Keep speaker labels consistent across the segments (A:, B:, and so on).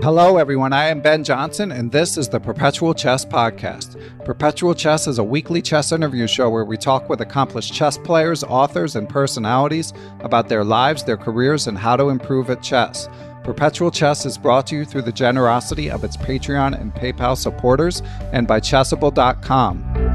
A: Hello, everyone. I am Ben Johnson, and this is the Perpetual Chess Podcast. Perpetual Chess is a weekly chess interview show where we talk with accomplished chess players, authors, and personalities about their lives, their careers, and how to improve at chess. Perpetual Chess is brought to you through the generosity of its Patreon and PayPal supporters and by Chessable.com.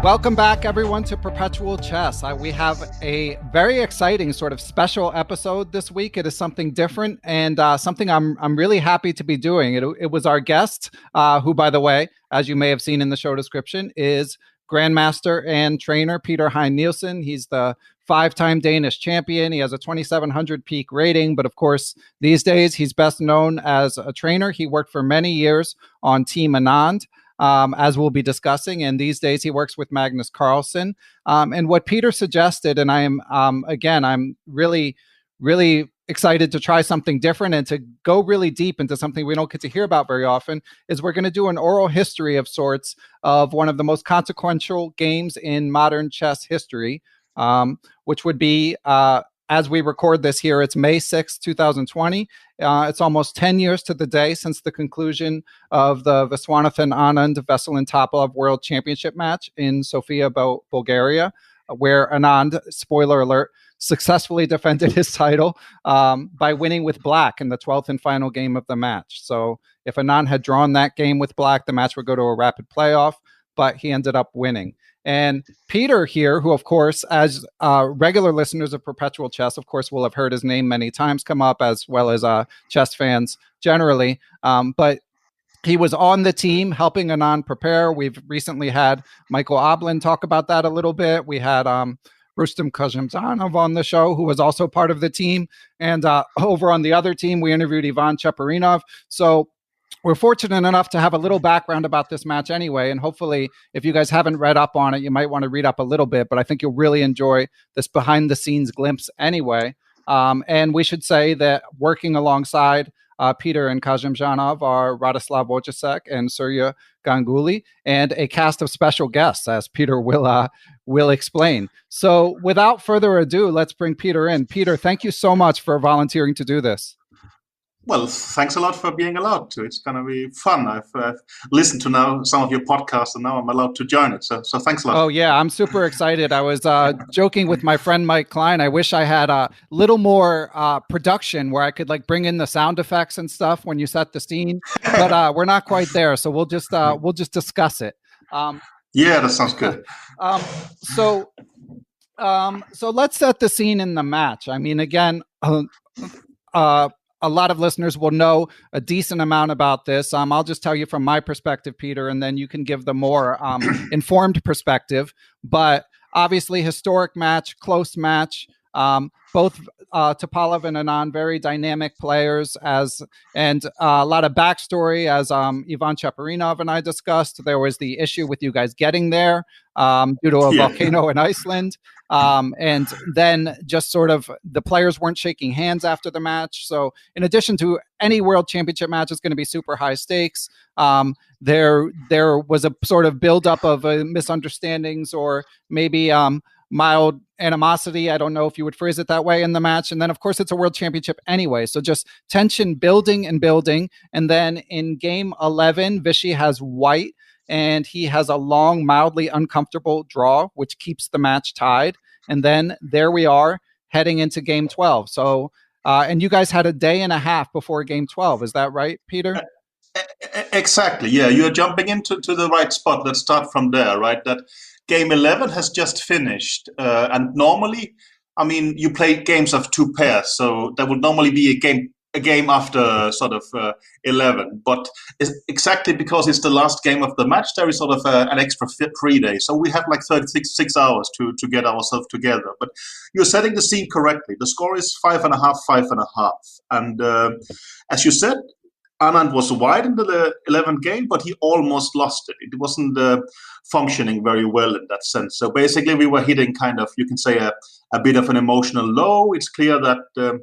A: Welcome back, everyone, to Perpetual Chess. We have a very exciting sort of special episode this week. It is something different and something I'm really happy to be doing. It was our guest, who, by the way, as you may have seen in the show description, is Grandmaster and trainer Peter Heine Nielsen. He's the 5-time Danish champion. He has a 2,700 peak rating, but of course, these days he's best known as a trainer. He worked for many years on Team Anand, as we'll be discussing. And these days he works with Magnus Carlsen. And what Peter suggested, and I am, I'm really, really excited to try something different and to go really deep into something we don't get to hear about very often, is we're going to do an oral history of sorts of one of the most consequential games in modern chess history, which would be, as we record this here, it's May 6, 2020. It's almost 10 years to the day since the conclusion of the Viswanathan Anand Veselin Topalov World Championship match in Sofia, Bulgaria, where Anand, spoiler alert, successfully defended his title by winning with black in the 12th and final game of the match. So if Anand had drawn that game with black, the match would go to a rapid playoff, but he ended up winning. And Peter here, who, of course, as regular listeners of Perpetual Chess, of course, will have heard his name many times come up, as well as chess fans generally. But he was on the team helping Anand prepare. We've recently had Michael Oblin talk about that a little bit. We had Rustam Kazimzanov on the show, who was also part of the team. And over on the other team, we interviewed Ivan Cheparinov. So we're fortunate enough to have a little background about this match anyway, and hopefully, if you guys haven't read up on it, you might want to read up a little bit, but I think you'll really enjoy this behind-the-scenes glimpse anyway. And we should say that working alongside Peter and Kazimzanov are Radoslav Wojciech and Surya Ganguly, and a cast of special guests, as Peter will explain. So without further ado, let's bring Peter in. Peter, thank you so much for volunteering to do this.
B: Well, thanks a lot for being allowed to. It's going to be fun. I've listened to now some of your podcasts, and now I'm allowed to join it. So thanks a lot.
A: Oh, yeah, I'm super excited. I was joking with my friend Mike Klein. I wish I had a little more production where I could bring in the sound effects and stuff when you set the scene, but we're not quite there. So we'll just discuss it.
B: Yeah, that sounds good.
A: So let's set the scene in the match. I mean, again, a lot of listeners will know a decent amount about this. I'll just tell you from my perspective, Peter, and then you can give the more informed perspective. But obviously, historic match, close match. Both Topalov and Anand, very dynamic players, and a lot of backstory, as Ivan Cheparinov and I discussed. There was the issue with you guys getting there due to a volcano in Iceland. And then just sort of the players weren't shaking hands after the match. So in addition to any World Championship match, it's going to be super high stakes. There was a sort of buildup of misunderstandings or maybe mild animosity. I don't know if you would phrase it that way in the match. And then, of course, it's a World Championship anyway. So just tension building and building. And then in game 11, Vishy has white, and he has a long, mildly uncomfortable draw, which keeps the match tied. And then there we are heading into game 12. So, and you guys had a day and a half before game 12. Is that right, Peter?
B: Exactly. Yeah, you're jumping into the right spot. Let's start from there, right? That game 11 has just finished. And normally, I mean, you play games of two pairs. So there would normally be a game after sort of 11, but it's exactly because it's the last game of the match, there is sort of an extra 3 days. So we have 36 hours to get ourselves together. But you're setting the scene correctly. The score is 5.5, 5.5. And as you said, Anand was wide in the 11th game, but he almost lost it. It wasn't functioning very well in that sense. So basically, we were hitting kind of, you can say, a bit of an emotional low. It's clear that,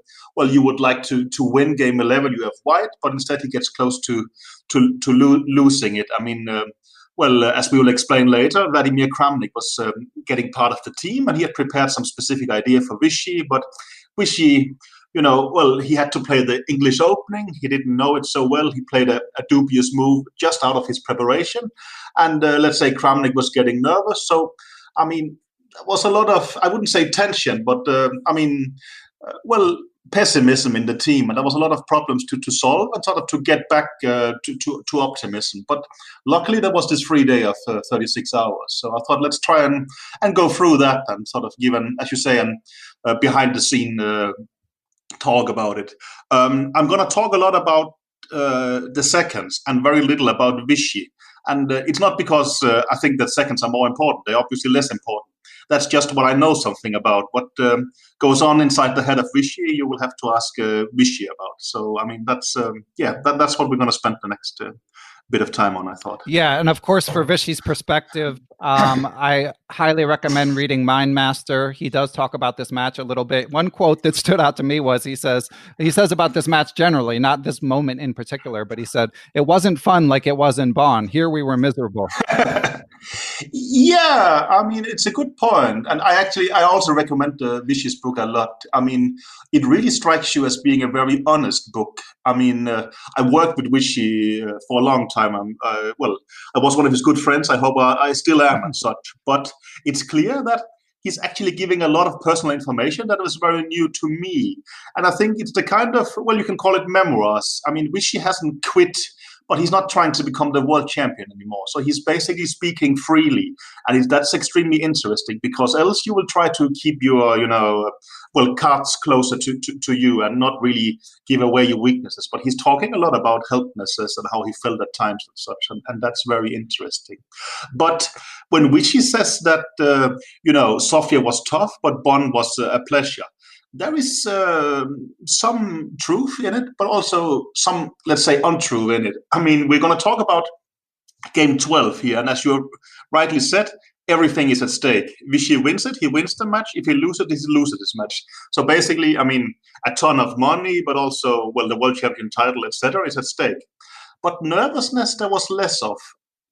B: you would like to win game 11, you have white, but instead he gets close to losing it. I mean, as we will explain later, Vladimir Kramnik was getting part of the team, and he had prepared some specific idea for Vishy, but Vishy, well, he had to play the English opening. He didn't know it so well. He played a dubious move just out of his preparation. And let's say Kramnik was getting nervous. So, I mean, there was a lot of, I wouldn't say tension, but pessimism in the team. And there was a lot of problems to solve and sort of to get back to optimism. But luckily, there was this free day of 36 hours. So I thought, let's try and go through that and sort of give as you say, behind the scene talk about it. I'm going to talk a lot about the seconds and very little about Vishy. And it's not because I think that seconds are more important. They're obviously less important. That's just what I know something about. What goes on inside the head of Vishy, you will have to ask Vishy about. So, I mean, that's what we're going to spend the next bit of time on, I thought.
A: Yeah, and of course, for Vishy's perspective, I highly recommend reading Mind Master. He does talk about this match a little bit. One quote that stood out to me was he says about this match generally, not this moment in particular, but he said, "It wasn't fun like it was in Bonn. Here we were miserable."
B: Yeah, I mean, it's a good point. And I also recommend Vishy's book a lot. I mean, it really strikes you as being a very honest book. I mean, I worked with Vishy for a long time. I was one of his good friends. I hope I still am and such. But it's clear that he's actually giving a lot of personal information that was very new to me. And I think it's the kind of, you can call it memoirs. I mean, Vishy hasn't quit, but he's not trying to become the world champion anymore. So he's basically speaking freely. And that's extremely interesting, because else you will try to keep your, cards closer to you and not really give away your weaknesses. But he's talking a lot about helplessness and how he felt at times and such. And that's very interesting. But when Vishy says that, Sofia was tough, but Bonn was a pleasure, there is some truth in it, but also some, let's say, untruth in it. I mean, we're going to talk about game 12 here. And as you rightly said, everything is at stake. Vishy wins it, he wins the match. If he loses it, he loses this match. So basically, I mean, a ton of money, but also, the world champion title, etc., is at stake. But nervousness, there was less of.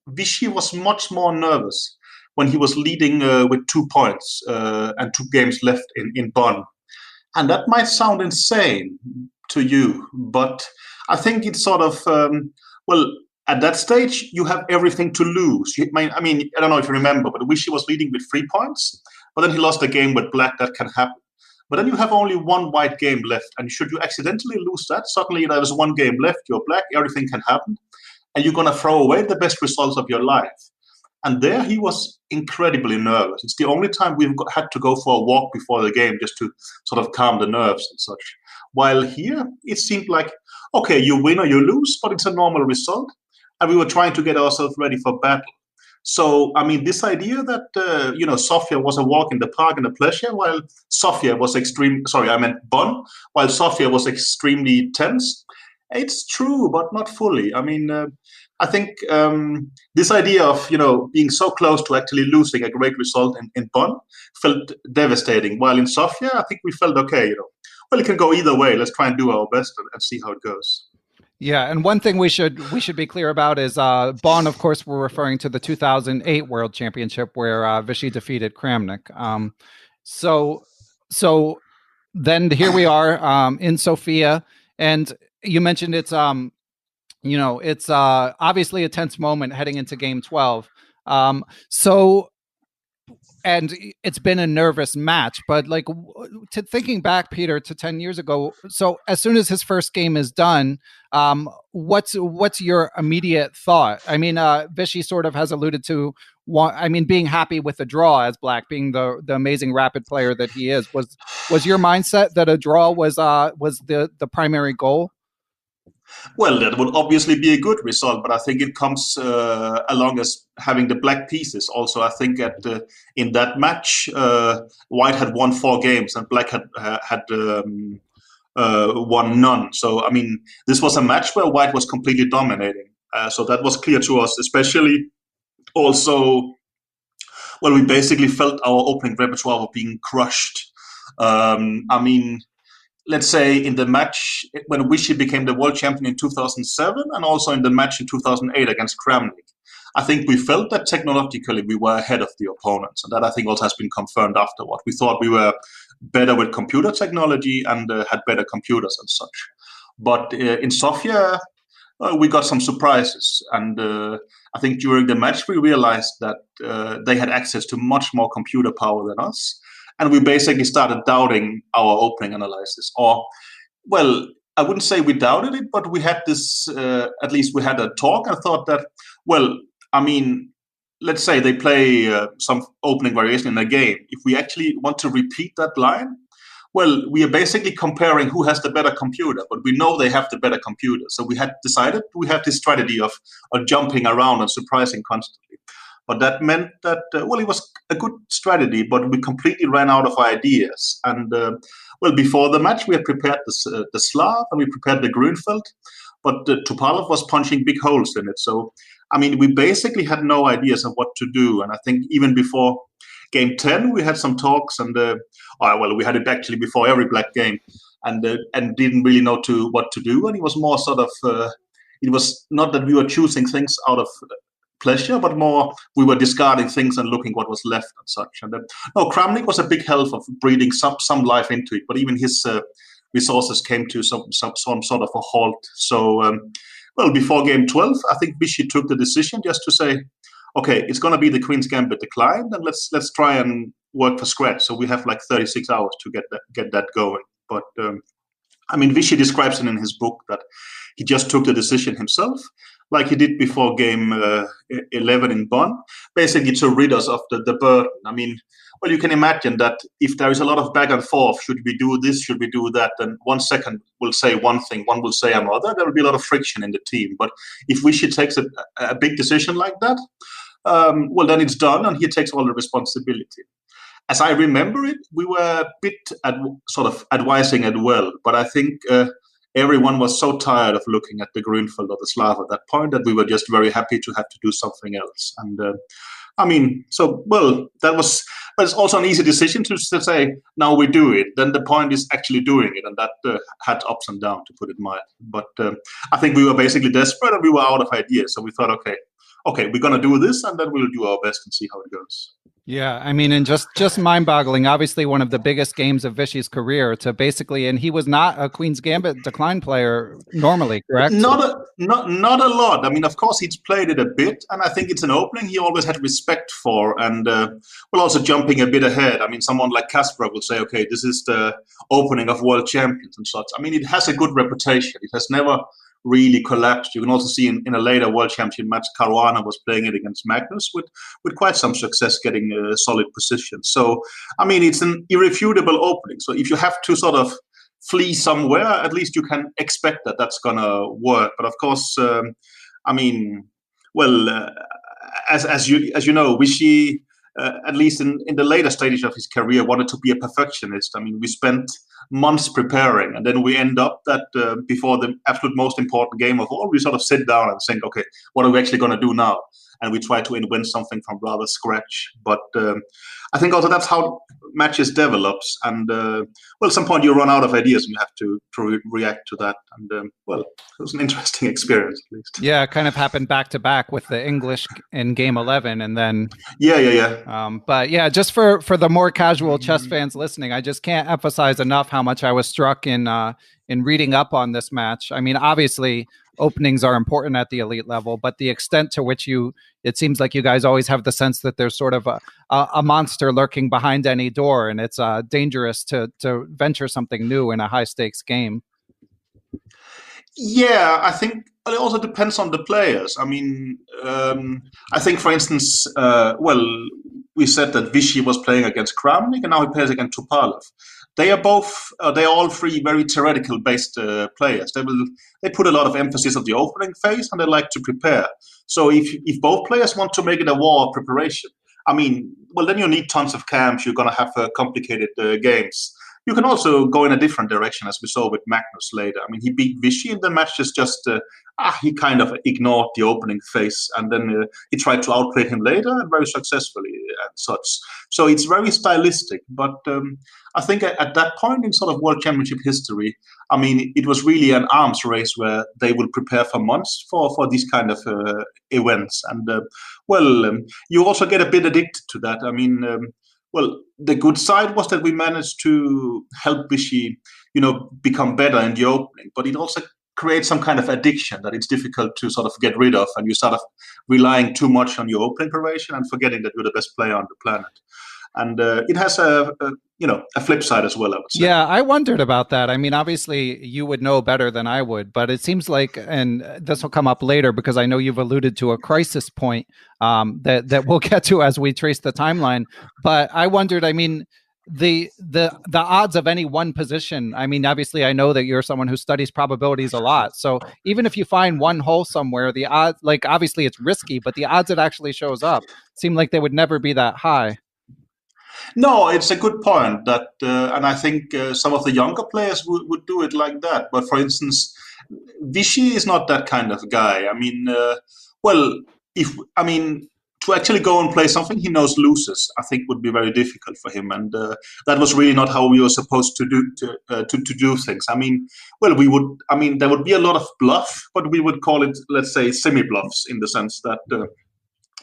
B: Vishy was much more nervous when he was leading with 2 points and 2 games left in Bonn. And that might sound insane to you, but I think it's sort of, at that stage, you have everything to lose. I mean, I don't know if you remember, but Vishy was leading with 3 points, but then he lost a game with black. That can happen. But then you have only 1 white game left. And should you accidentally lose that, suddenly there is 1 game left, you're black, everything can happen. And you're going to throw away the best results of your life. And there he was incredibly nervous. It's the only time we've had to go for a walk before the game just to sort of calm the nerves and such. While here, it seemed like, okay, you win or you lose, but it's a normal result. And we were trying to get ourselves ready for battle. So, I mean, this idea that, Sofia was a walk in the park and a pleasure, while Sofia was Bonn, while Sofia was extremely tense. It's true, but not fully. I mean, I think this idea of, being so close to actually losing a great result in Bonn felt devastating. While in Sofia, I think we felt okay, it can go either way. Let's try and do our best and see how it goes.
A: Yeah, and one thing we should be clear about is Bonn, of course, we're referring to the 2008 World Championship where Vishy defeated Kramnik. So then here we are in Sofia, and you mentioned it's it's obviously a tense moment heading into game 12. And it's been a nervous match, but thinking back, Peter, to 10 years ago. So as soon as his first game is done, what's your immediate thought? I mean, Vishy sort of has alluded to, being happy with the draw as black, being the amazing rapid player that he is. Was your mindset that a draw was the primary goal?
B: Well, that would obviously be a good result, but I think it comes along as having the black pieces. Also, I think in that match, White had won 4 games and Black had won none. So, I mean, this was a match where White was completely dominating. So that was clear to us, especially also, we basically felt our opening repertoire was being crushed. Let's say in the match when Vishy became the world champion in 2007 and also in the match in 2008 against Kramnik. I think we felt that technologically we were ahead of the opponents, and that I think also has been confirmed afterward. We thought we were better with computer technology and had better computers and such. But in Sofia, we got some surprises, and I think during the match we realized that they had access to much more computer power than us, and we basically started doubting our opening analysis. Or, well, I wouldn't say we doubted it, but we had this, at least we had a talk and thought that, well, I mean, let's say they play some opening variation in a game. If we actually want to repeat that line, well, we are basically comparing who has the better computer, but we know they have the better computer. So we had decided we have this strategy of jumping around and surprising constantly. But that meant that, well, it was a good strategy, but we completely ran out of ideas. And, well, before the match, we had prepared the Slav and we prepared the Grünfeld, but Topalov was punching big holes in it. So, I mean, we basically had no ideas of what to do. And I think even before game 10, we had some talks, and well, we had it actually before every black game, and didn't really know what to do. And it was more sort of, it was not that we were choosing things out of pleasure, but more we were discarding things and looking what was left and such. And no, Kramnik was a big help of breathing some life into it, but even his resources came to some sort of a halt. So, well, before game 12, I think Vishy took the decision just to say, okay, it's going to be the Queen's Gambit decline, and let's try and work for scratch. So we have like 36 hours to get that going. But I mean, Vishy describes it in his book that he just took the decision himself, like he did before game 11 in Bonn, basically to rid us of the burden. I mean, well, you can imagine that if there is a lot of back and forth, should we do this, should we do that, then 1 second will say one thing, one will say another, there will be a lot of friction in the team. But if Vishy takes a big decision like that, well, then it's done, and he takes all the responsibility. As I remember it, we were a bit sort of advising it well, but I think everyone was so tired of looking at the Grünfeld or the Slav at that point that we were just very happy to have to do something else. And I mean, so, well, but it's also an easy decision to say, now we do it. Then the point is actually doing it, and that had ups and downs, to put it mild. But I think we were basically desperate, and we were out of ideas. So we thought, okay, we're going to do this, and then we'll do our best and see how it goes.
A: Yeah, I mean, and just mind-boggling, obviously one of the biggest games of Vishy's career to basically, and he was not a Queen's Gambit decline player normally, correct?
B: Not a lot. I mean, of course, he's played it a bit, and I think it's an opening he always had respect for, and well, also jumping a bit ahead. I mean, someone like Kasparov will say, okay, this is the opening of World Champions and such. I mean, it has a good reputation. It has never really collapsed. You can also see in a later World Champion match, Caruana was playing it against Magnus with quite some success, getting a solid position. So, I mean, it's an irrefutable opening. So if you have to sort of flee somewhere, at least you can expect that that's going to work. But of course, I mean, well, as you know, Vishy, at least in the later stage of his career, wanted to be a perfectionist. I mean, we spent months preparing, and then we end up that before the absolute most important game of all, we sort of sit down and think, okay, what are we actually going to do now? And we try to invent something from rather scratch. But I think also that's how matches develops. And well, at some point you run out of ideas and you have to react to that. And well, it was an interesting experience, at least.
A: Yeah, it kind of happened back to back with the English in game 11, and then but yeah, just for the more casual chess fans listening, I just can't emphasize enough how much I was struck in reading up on this match. I mean, obviously, openings are important at the elite level, but the extent to which it seems like you guys always have the sense that there's sort of a monster lurking behind any door, and it's dangerous to venture something new in a high stakes game.
B: Yeah, I think it also depends on the players. I mean, I think, for instance, well, we said that Vishy was playing against Kramnik, and now he plays against Topalov. They are all three very theoretical based players. They put a lot of emphasis on the opening phase, and they like to prepare. So if both players want to make it a war of preparation, I mean, well, then you need tons of camps. You're going to have complicated games. you can also go in a different direction, as we saw with Magnus later. I mean, he beat Vishy in the match, just he kind of ignored the opening phase, and then he tried to outplay him later, and very successfully and such. So it's very stylistic, but I think at that point in sort of World Championship history, I mean, it was really an arms race where they will prepare for months for these kind of events. And, you also get a bit addicted to that. I mean, the good side was that we managed to help Vishy, become better in the opening, but it also creates some kind of addiction that it's difficult to sort of get rid of, and you start relying too much on your opening preparation and forgetting that you're the best player on the planet. And it has a flip side as well, I would say.
A: Yeah, I wondered about that. I mean, obviously you would know better than I would, but it seems like, and this will come up later because I know you've alluded to a crisis point that we'll get to as we trace the timeline. But I wondered, I mean, the odds of any one position. I mean, obviously I know that you're someone who studies probabilities a lot. So even if you find one hole somewhere, the odds, like obviously it's risky, but the odds it actually shows up seem like they would never be that high.
B: No, it's a good point that, and I think some of the younger players would do it like that. But for instance, Vishy is not that kind of guy. I mean, to actually go and play something he knows loses, I think would be very difficult for him. And that was really not how we were supposed to do things. I mean, there would be a lot of bluff, but we would call it, let's say, semi-bluffs in the sense that,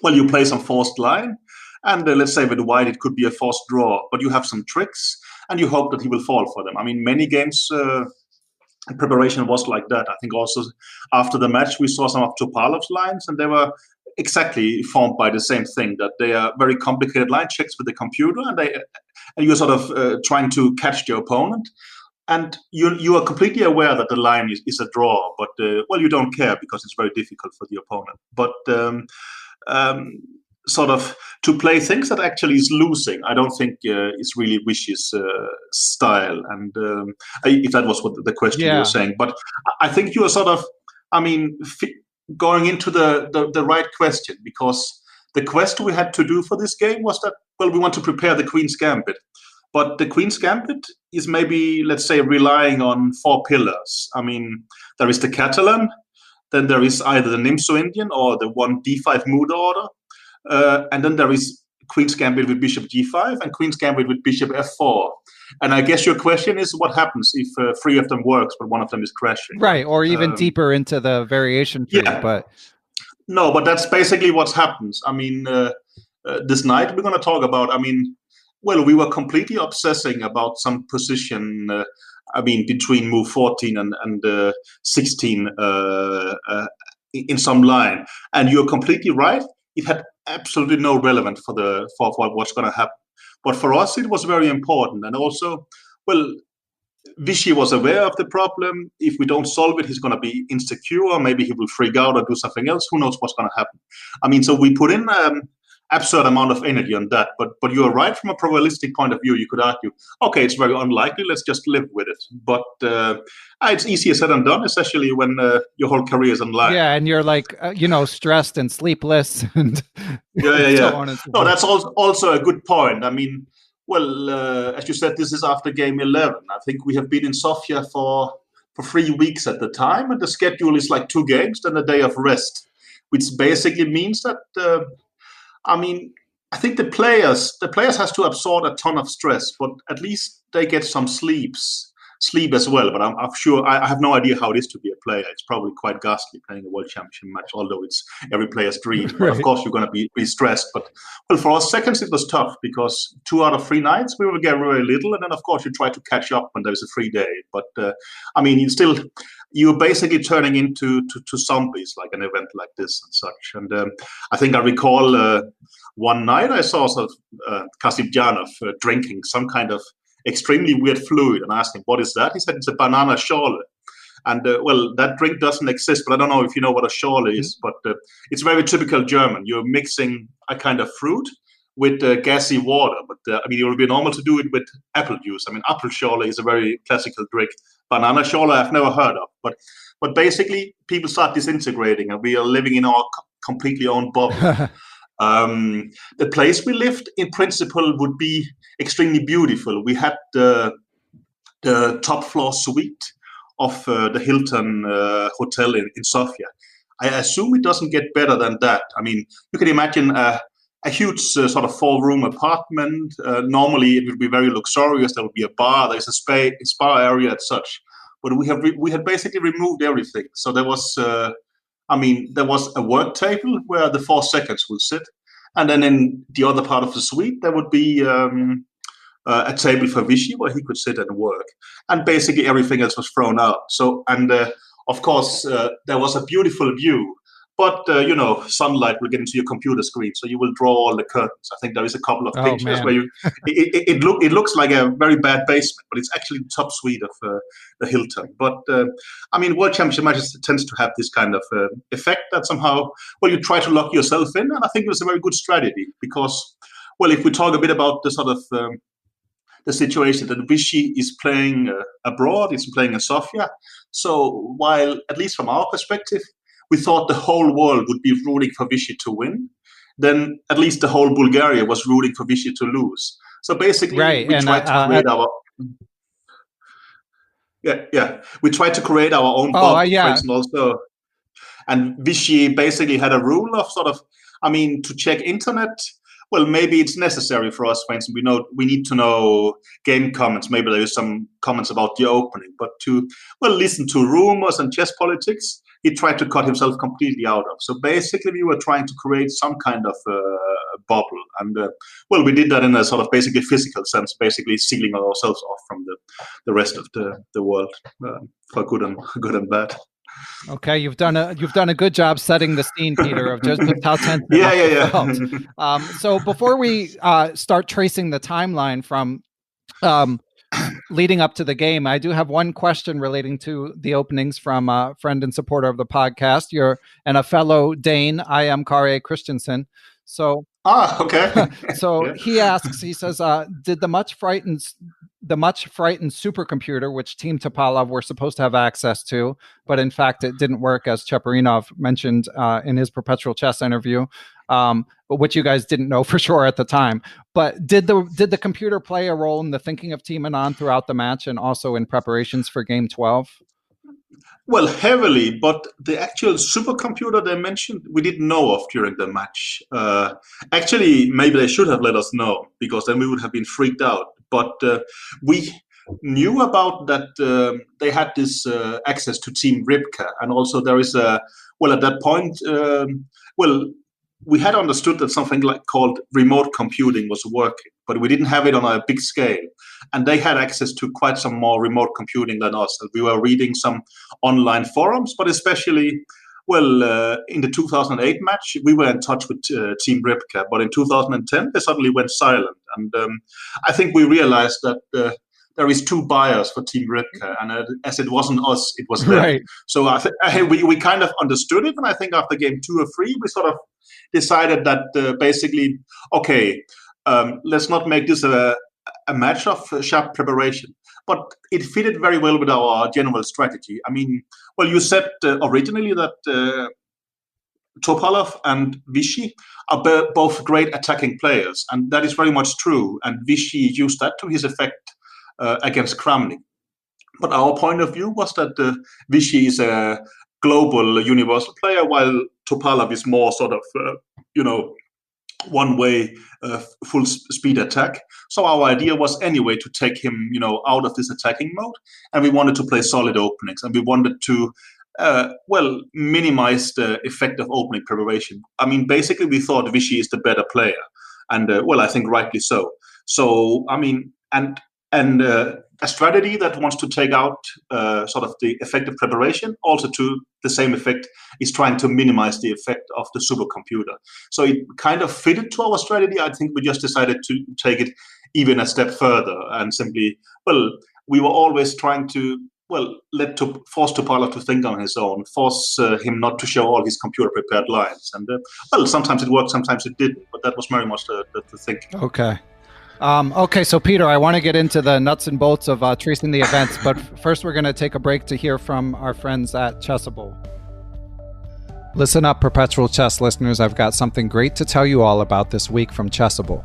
B: you play some forced line. And let's say with white, it could be a forced draw, but you have some tricks and you hope that he will fall for them. I mean, many games preparation was like that. I think also after the match, we saw some of Topalov's lines, and they were exactly formed by the same thing, that they are very complicated line checks with the computer, and you're sort of trying to catch your opponent. And you are completely aware that the line is a draw, but you don't care because it's very difficult for the opponent. But sort of to play things that actually is losing, I don't think is really Vishy's style. And if that was what the question you were saying, but I think you are sort of, going into the right question, because the quest we had to do for this game was that, we want to prepare the Queen's Gambit. But the Queen's Gambit is maybe, let's say, relying on 4 pillars. I mean, there is the Catalan, then there is either the Nimzo Indian or the 1 d5 mood order. And then there is Queen's Gambit with Bishop g5 and Queen's Gambit with Bishop f4. And I guess your question is what happens if 3 of them works, but 1 of them is crashing.
A: Right, or even deeper into the variation tree.
B: Yeah.
A: But
B: no, but that's basically what happens. I mean, this night we're going to talk about, we were completely obsessing about some position, between move 14 and 16 in some line. And you're completely right. It had absolutely no relevance for what's going to happen. But for us, it was very important. And also, Vishy was aware of the problem. If we don't solve it, he's going to be insecure. Maybe he will freak out or do something else. Who knows what's going to happen? So we put in absurd amount of energy on that. But you're right, from a probabilistic point of view, you could argue, okay, it's very unlikely, let's just live with it. But it's easier said than done, especially when your whole career is on line.
A: Yeah, and you're like, stressed and sleepless. And
B: yeah.
A: So on and so
B: no, that's also a good point. As you said, this is after game 11. I think we have been in Sofia for 3 weeks at the time, and the schedule is like 2 games, then a day of rest, which basically means that I think the players has to absorb a ton of stress, but at least they get some sleep as well. But I'm sure I have no idea how it is to be a player. It's probably quite ghastly playing a World Championship match, although it's every player's dream. Right. But of course, you're going to be stressed. But for us seconds, it was tough because 2 out of 3 nights we will get very little, and then of course you try to catch up when there's a free day. But you're basically turning into zombies, like an event like this and such. And I think I recall one night I saw Kasparov drinking some kind of extremely weird fluid, and I asked him, what is that? He said, it's a banana schorle. And that drink doesn't exist, but I don't know if you know what a schorle is, but it's very typical German. You're mixing a kind of fruit with gassy water, but it would be normal to do it with apple juice. Apple schorle is a very classical drink. Banana schorle I've never heard of, but basically people start disintegrating, and we are living in our completely own bubble. The place we lived, in principle, would be extremely beautiful. We had the top floor suite of the Hilton hotel in Sofia. I assume it doesn't get better than that. I mean, you can imagine a huge sort of 4-room apartment. Normally, it would be very luxurious. There would be a bar. There's a spa area and such. But we had basically removed everything. So there was, there was a work table where the 4 seconds would sit, and then in the other part of the suite there would be a table for Vishy where he could sit and work, and basically everything else was thrown out. So, and of course, there was a beautiful view. But, sunlight will get into your computer screen, so you will draw all the curtains. I think there is a couple of pictures where it looks like a very bad basement, but it's actually the top suite of the Hilton. But, World Championship matches tends to have this kind of effect that somehow, you try to lock yourself in. And I think it was a very good strategy because, if we talk a bit about the sort of the situation that Vishy is playing abroad, he's playing in Sofia. So while, at least from our perspective, we thought the whole world would be rooting for Vishy to win, then at least the whole Bulgaria was rooting for Vishy to lose. So basically, we tried to create our... we tried to create our own bubble, also. And Vishy basically had a rule of sort of, to check internet. Well, maybe it's necessary for us. For instance, we need to know game comments. Maybe there is some comments about the opening, but to listen to rumors and chess politics, he tried to cut himself completely out of. So basically, we were trying to create some kind of bubble, and we did that in a sort of basically physical sense, basically sealing ourselves off from the rest of the world for good and bad.
A: Okay, you've done a good job setting the scene, Peter, of just how tense felt. So before we start tracing the timeline from leading up to the game, I do have one question relating to the openings from a friend and supporter of the podcast. And a fellow Dane. I am Kåre Kristensen. So
B: okay.
A: So he asks. He says, "Did the much frightened supercomputer, which Team Topalov were supposed to have access to, but in fact it didn't work, as Cheparinov mentioned in his Perpetual Chess interview, but which you guys didn't know for sure at the time. But did the computer play a role in the thinking of Team Anand throughout the match and also in preparations for Game 12?
B: Well, heavily, but the actual supercomputer they mentioned, we didn't know of during the match. Actually, maybe they should have let us know, because then we would have been freaked out. But we knew about that they had this access to Team Ribka, and also there is at that point, we had understood that something called remote computing was working, but we didn't have it on a big scale. And they had access to quite some more remote computing than us. And we were reading some online forums, but especially, in the 2008 match, we were in touch with Team Ribka. But in 2010, they suddenly went silent. And I think we realized that there is 2 buyers for Team Ribka, and as it wasn't us, it was them.
A: Right.
B: So I think we kind of understood it, and I think after game 2 or 3, we sort of decided that basically, okay, let's not make this a match of sharp preparation. But it fitted very well with our general strategy. You said originally that Topalov and Vishy are both great attacking players, and that is very much true. And Vishy used that to his effect against Kramnik. But our point of view was that Vishy is a global, universal player, while Topalov is more sort of, one-way, full speed attack. So our idea was anyway to take him, out of this attacking mode, and we wanted to play solid openings, and we wanted to minimize the effect of opening preparation. Basically, we thought Vishy is the better player, and I think rightly so. So, and a strategy that wants to take out sort of the effect of preparation, also to the same effect, is trying to minimize the effect of the supercomputer. So it kind of fitted to our strategy. I think we just decided to take it even a step further and simply, we were always trying to, force Topalov to think on his own, force him not to show all his computer-prepared lines. And, sometimes it worked, sometimes it didn't, but that was very much the thinking.
A: Okay. Okay, so Peter, I want to get into the nuts and bolts of tracing the events, but first we're going to take a break to hear from our friends at Chessable. Listen up, Perpetual Chess listeners. I've got something great to tell you all about this week from Chessable.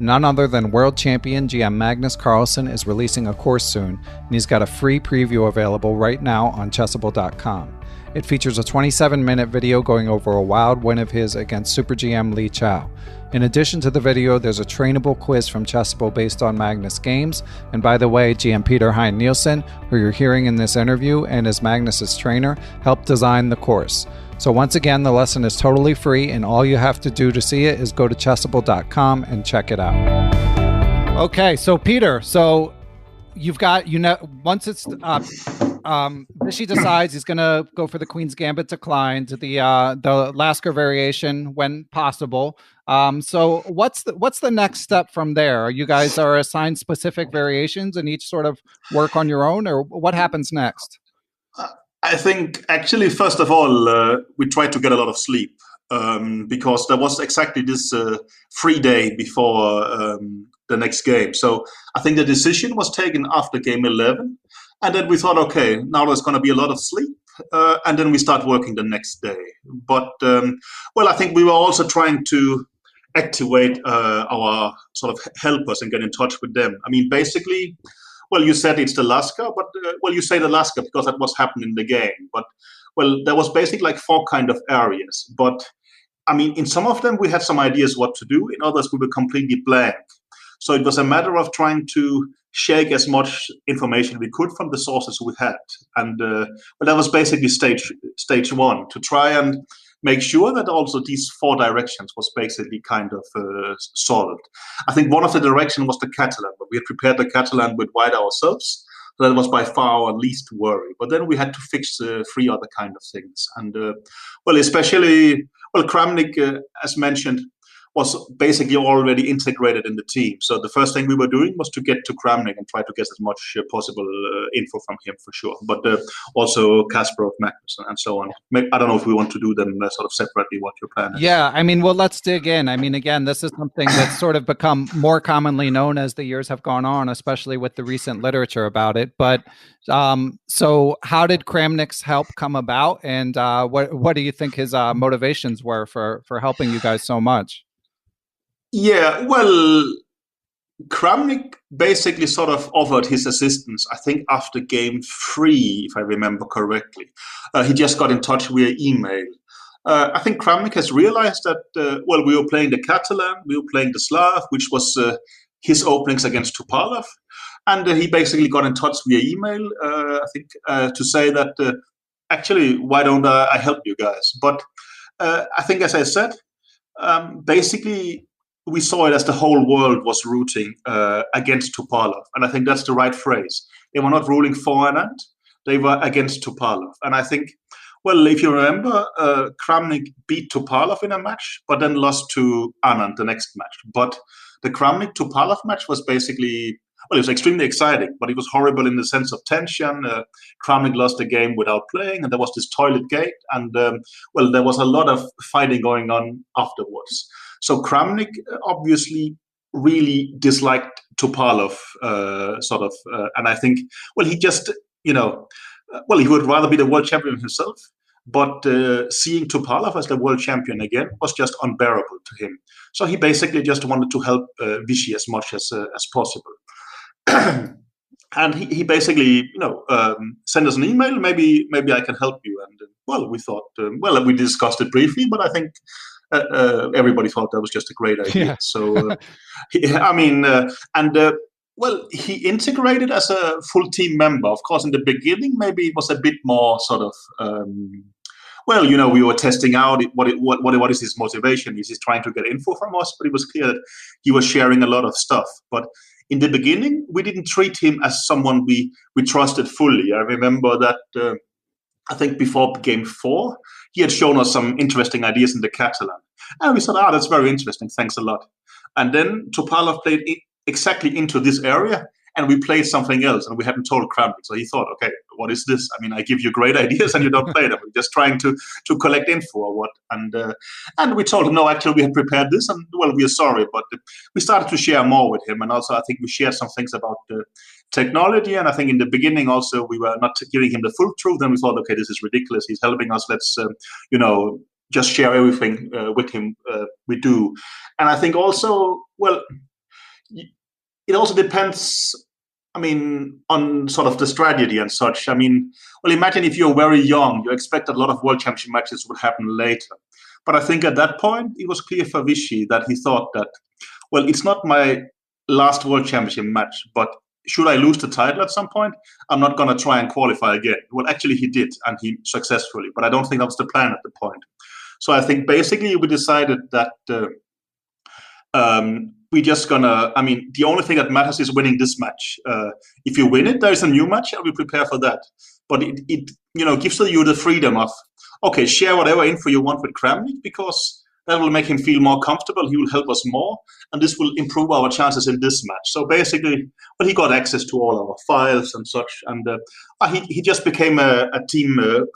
A: None other than world champion GM Magnus Carlsen is releasing a course soon, and he's got a free preview available right now on chessable.com. It features a 27-minute video going over a wild win of his against Super GM Li Chao. In addition to the video, there's a trainable quiz from Chessable based on Magnus games. And by the way, GM Peter Heine Nielsen, who you're hearing in this interview and is Magnus's trainer, helped design the course. So once again, the lesson is totally free, and all you have to do to see it is go to chessable.com and check it out. Okay, so Peter, so you've got, once it's up, Vishy decides he's going to go for the Queen's Gambit decline to the Lasker variation when possible. So what's the next step from there? You guys are assigned specific variations and each sort of work on your own, or what happens next?
B: I think actually, first of all, we tried to get a lot of sleep because there was exactly this free day before the next game. So I think the decision was taken after game 11. And then we thought, okay, now there's going to be a lot of sleep. And then we start working the next day. But, I think we were also trying to activate our sort of helpers and get in touch with them. I mean, basically, you said it's the Lasker, but, you say the Lasker because that was happening in the game. But, there was basically like 4 kind of areas. But, I mean, in some of them, we had some ideas what to do. In others, we were completely blank. So it was a matter of trying to shake as much information we could from the sources we had. And that was basically stage 1, to try and make sure that also these 4 directions was basically kind of solved. I think one of the directions was the Catalan, but we had prepared the Catalan with white ourselves. So that was by far our least worry. But then we had to fix 3 other kind of things. And especially Kramnik, as mentioned, was basically already integrated in the team. So the first thing we were doing was to get to Kramnik and try to get as much possible info from him for sure. But also Kasparov, Magnus, and so on. I don't know if we want to do them sort of separately, what your plan is.
A: Yeah, I mean, well, let's dig in. I mean, again, this is something that's sort of become more commonly known as the years have gone on, especially with the recent literature about it. But so how did Kramnik's help come about? And what do you think his motivations were for helping you guys so much?
B: Yeah, Kramnik basically sort of offered his assistance, I think, after game 3, if I remember correctly. He just got in touch via email. I think Kramnik has realized that, we were playing the Catalan, we were playing the Slav, which was his openings against Topalov. And he basically got in touch via email, I think, to say that, actually, why don't I help you guys? But I think, as I said, basically, we saw it as the whole world was rooting against Topalov. And I think that's the right phrase. They were not ruling for Anand. They were against Topalov. And I think, if you remember, Kramnik beat Topalov in a match, but then lost to Anand the next match. But the Kramnik-Topalov match was basically, it was extremely exciting, but it was horrible in the sense of tension. Kramnik lost the game without playing, and there was this toilet gate. And, there was a lot of fighting going on afterwards. So Kramnik obviously really disliked Topalov, and I think, he just, he would rather be the world champion himself, but seeing Topalov as the world champion again was just unbearable to him. So he basically just wanted to help Vishy as much as possible. And he basically, sent us an email, maybe I can help you. And, we thought, we discussed it briefly, but I think everybody thought that was just a great idea. Yeah. So, he integrated as a full team member. Of course, in the beginning, maybe it was a bit more sort of, we were testing out what is his motivation. Is he trying to get info from us? But it was clear that he was sharing a lot of stuff. But in the beginning, we didn't treat him as someone we trusted fully. I remember that I think before game 4, he had shown us some interesting ideas in the Catalan. And we thought, that's very interesting. Thanks a lot. And then Topalov played exactly into this area, and we played something else, and we hadn't told Kramnik. So he thought, okay, what is this? I mean, I give you great ideas, and you don't play them. We're just trying to collect info or what. And we told him, no, actually, we had prepared this, and, we are sorry. But we started to share more with him. And also, I think we shared some things about technology. And I think in the beginning, also, we were not giving him the full truth. And we thought, okay, this is ridiculous. He's helping us. Let's, just share everything with him we do. And I think also, it also depends, I mean, on sort of the strategy and such. I mean, well, imagine if you're very young, you expect a lot of World Championship matches would happen later. But I think at that point, it was clear for Vishy that he thought that, well, it's not my last World Championship match, but should I lose the title at some point, I'm not going to try and qualify again. Well, actually, he did, and he successfully. But I don't think that was the plan at the point. So I think basically we decided that we're just going to, I mean, the only thing that matters is winning this match. If you win it, there's a new match, and we prepare for that. But it gives you the freedom of, okay, share whatever info you want with Kramnik, because that will make him feel more comfortable. He will help us more, and this will improve our chances in this match. So basically, well, he got access to all our files and such, and he just became a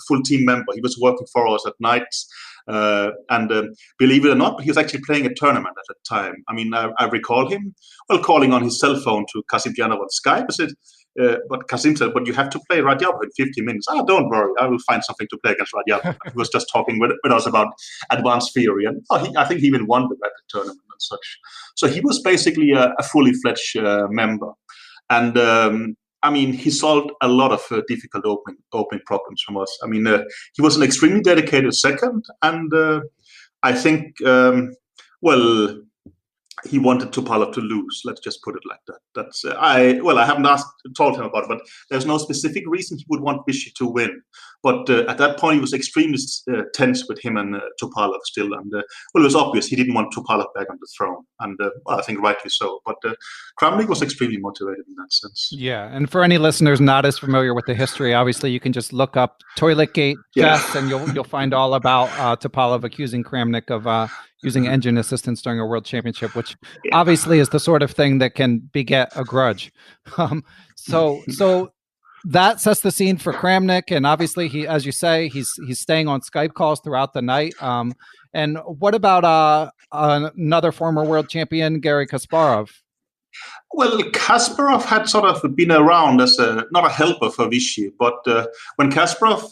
B: full team member. He was working for us at nights, and believe it or not, he was actually playing a tournament at the time. I mean, I recall him, well, calling on his cell phone to Kasim Janov on Skype. I said, but Kasim said, but you have to play Radjab in 50 minutes. Don't worry, I will find something to play against Radjab. He was just talking with us about advanced theory. And I think he even won the tournament and such. So he was basically a fully fledged member. And I mean, he solved a lot of difficult opening problems from us. I mean, he was an extremely dedicated second. And I think, he wanted Topalov to lose. Let's just put it like that. That's I haven't told him about it, but there's no specific reason he would want Vishy to win. But at that point, he was extremely tense with him and Topalov still. And it was obvious he didn't want Topalov back on the throne. And I think rightly so. But Kramnik was extremely motivated in that sense.
A: Yeah, and for any listeners not as familiar with the history, obviously you can just look up Toiletgate Chess, and you'll find all about Topalov accusing Kramnik of using engine assistance during a world championship, which obviously is the sort of thing that can beget a grudge. So that sets the scene for Kramnik, and obviously he, as you say, he's staying on Skype calls throughout the night. And what about another former world champion, Garry Kasparov?
B: Well, Kasparov had sort of been around as not a helper for Vishy, but when Kasparov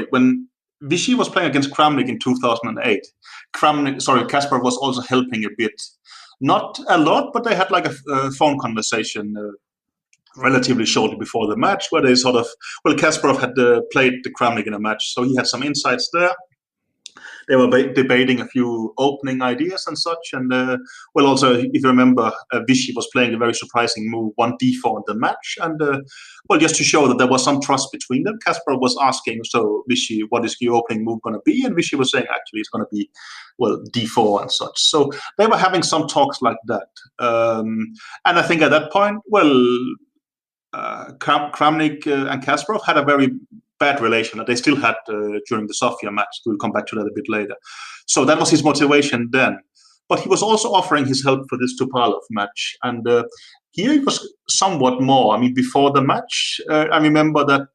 B: when Vishy was playing against Kramnik in 2008. Kasparov was also helping a bit. Not a lot, but they had like a phone conversation relatively shortly before the match where they Kasparov had played the Kramnik in a match, so he had some insights there. They were debating a few opening ideas and such. And also, if you remember, Vishy was playing a very surprising move, 1d4 in the match. And just to show that there was some trust between them, Kasparov was asking, so Vishy, what is your opening move going to be? And Vishy was saying, actually, it's going to be, d4 and such. So they were having some talks like that. And I think at that point, Kramnik and Kasparov had a very bad relation that they still had during the Sofia match. We'll come back to that a bit later. So that was his motivation then. But he was also offering his help for this Topalov match. And here it was somewhat more. I mean, before the match, I remember that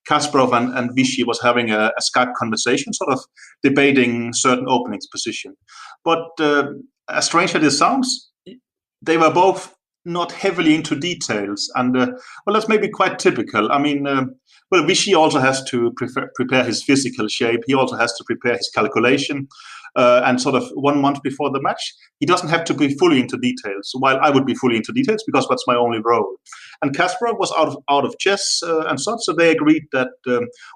B: Kasparov and Vishy was having a Skype conversation, sort of debating certain openings position. But as strange as it sounds, they were both not heavily into details. And, that's maybe quite typical. I mean, Vishy also has to prepare his physical shape. He also has to prepare his calculation. And sort of 1 month before the match, he doesn't have to be fully into details, while I would be fully into details because that's my only role. And Kasparov was out of chess and such, so they agreed that,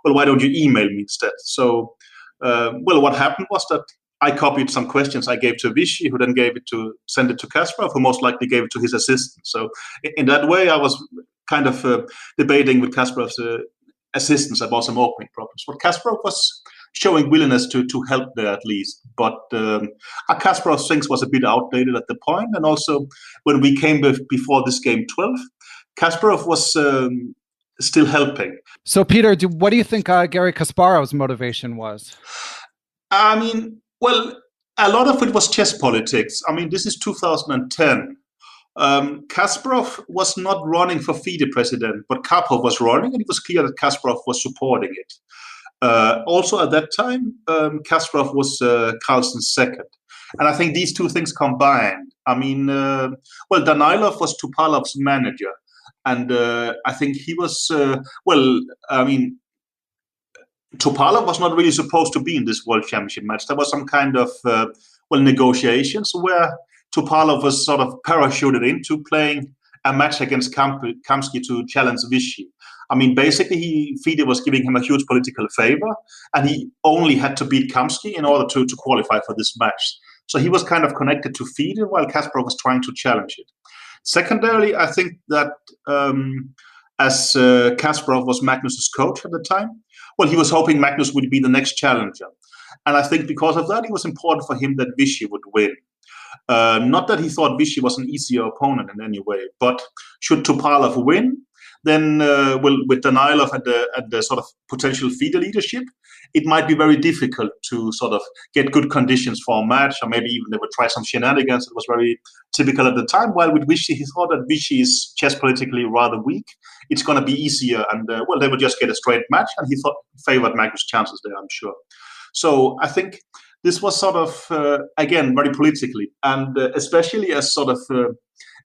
B: why don't you email me instead? So, what happened was that I copied some questions I gave to Vishy, who then sent it to Kasparov, who most likely gave it to his assistant. So in that way, I was kind of debating with Kasparov's assistants about some opening problems. But Kasparov was showing willingness to help there at least. But Kasparov's things was a bit outdated at the point. And also, when we came before this game 12, Kasparov was still helping.
A: So, Peter, what do you think Garry Kasparov's motivation was?
B: I mean, a lot of it was chess politics. I mean, this is 2010. Kasparov was not running for FIDE president, but Karpov was running, and it was clear that Kasparov was supporting it. Also at that time, Kasparov was Carlsen's second. And I think these two things combined. I mean, Danilov was Topalov's manager. And I think he was, Topalov was not really supposed to be in this World Championship match. There was some kind of, negotiations where Topalov was sort of parachuted into playing a match against Kamsky to challenge Vishy. I mean, basically, FIDE was giving him a huge political favor, and he only had to beat Kamsky in order to qualify for this match. So he was kind of connected to FIDE while Kasparov was trying to challenge it. Secondarily, I think that as Kasparov was Magnus's coach at the time, well, he was hoping Magnus would be the next challenger. And I think because of that, it was important for him that Vishy would win. Not that he thought Vishy was an easier opponent in any way, but should Topalov win, then with Danilov at the sort of potential FIDE leadership, it might be very difficult to sort of get good conditions for a match, or maybe even they would try some shenanigans. It was very typical at the time. While with Vishy, he thought that Vishy is chess politically rather weak. It's going to be easier, and well, they would just get a straight match, and he thought favored Magnus' chances there, I'm sure. So I think this was sort of, again, very politically, and especially as sort of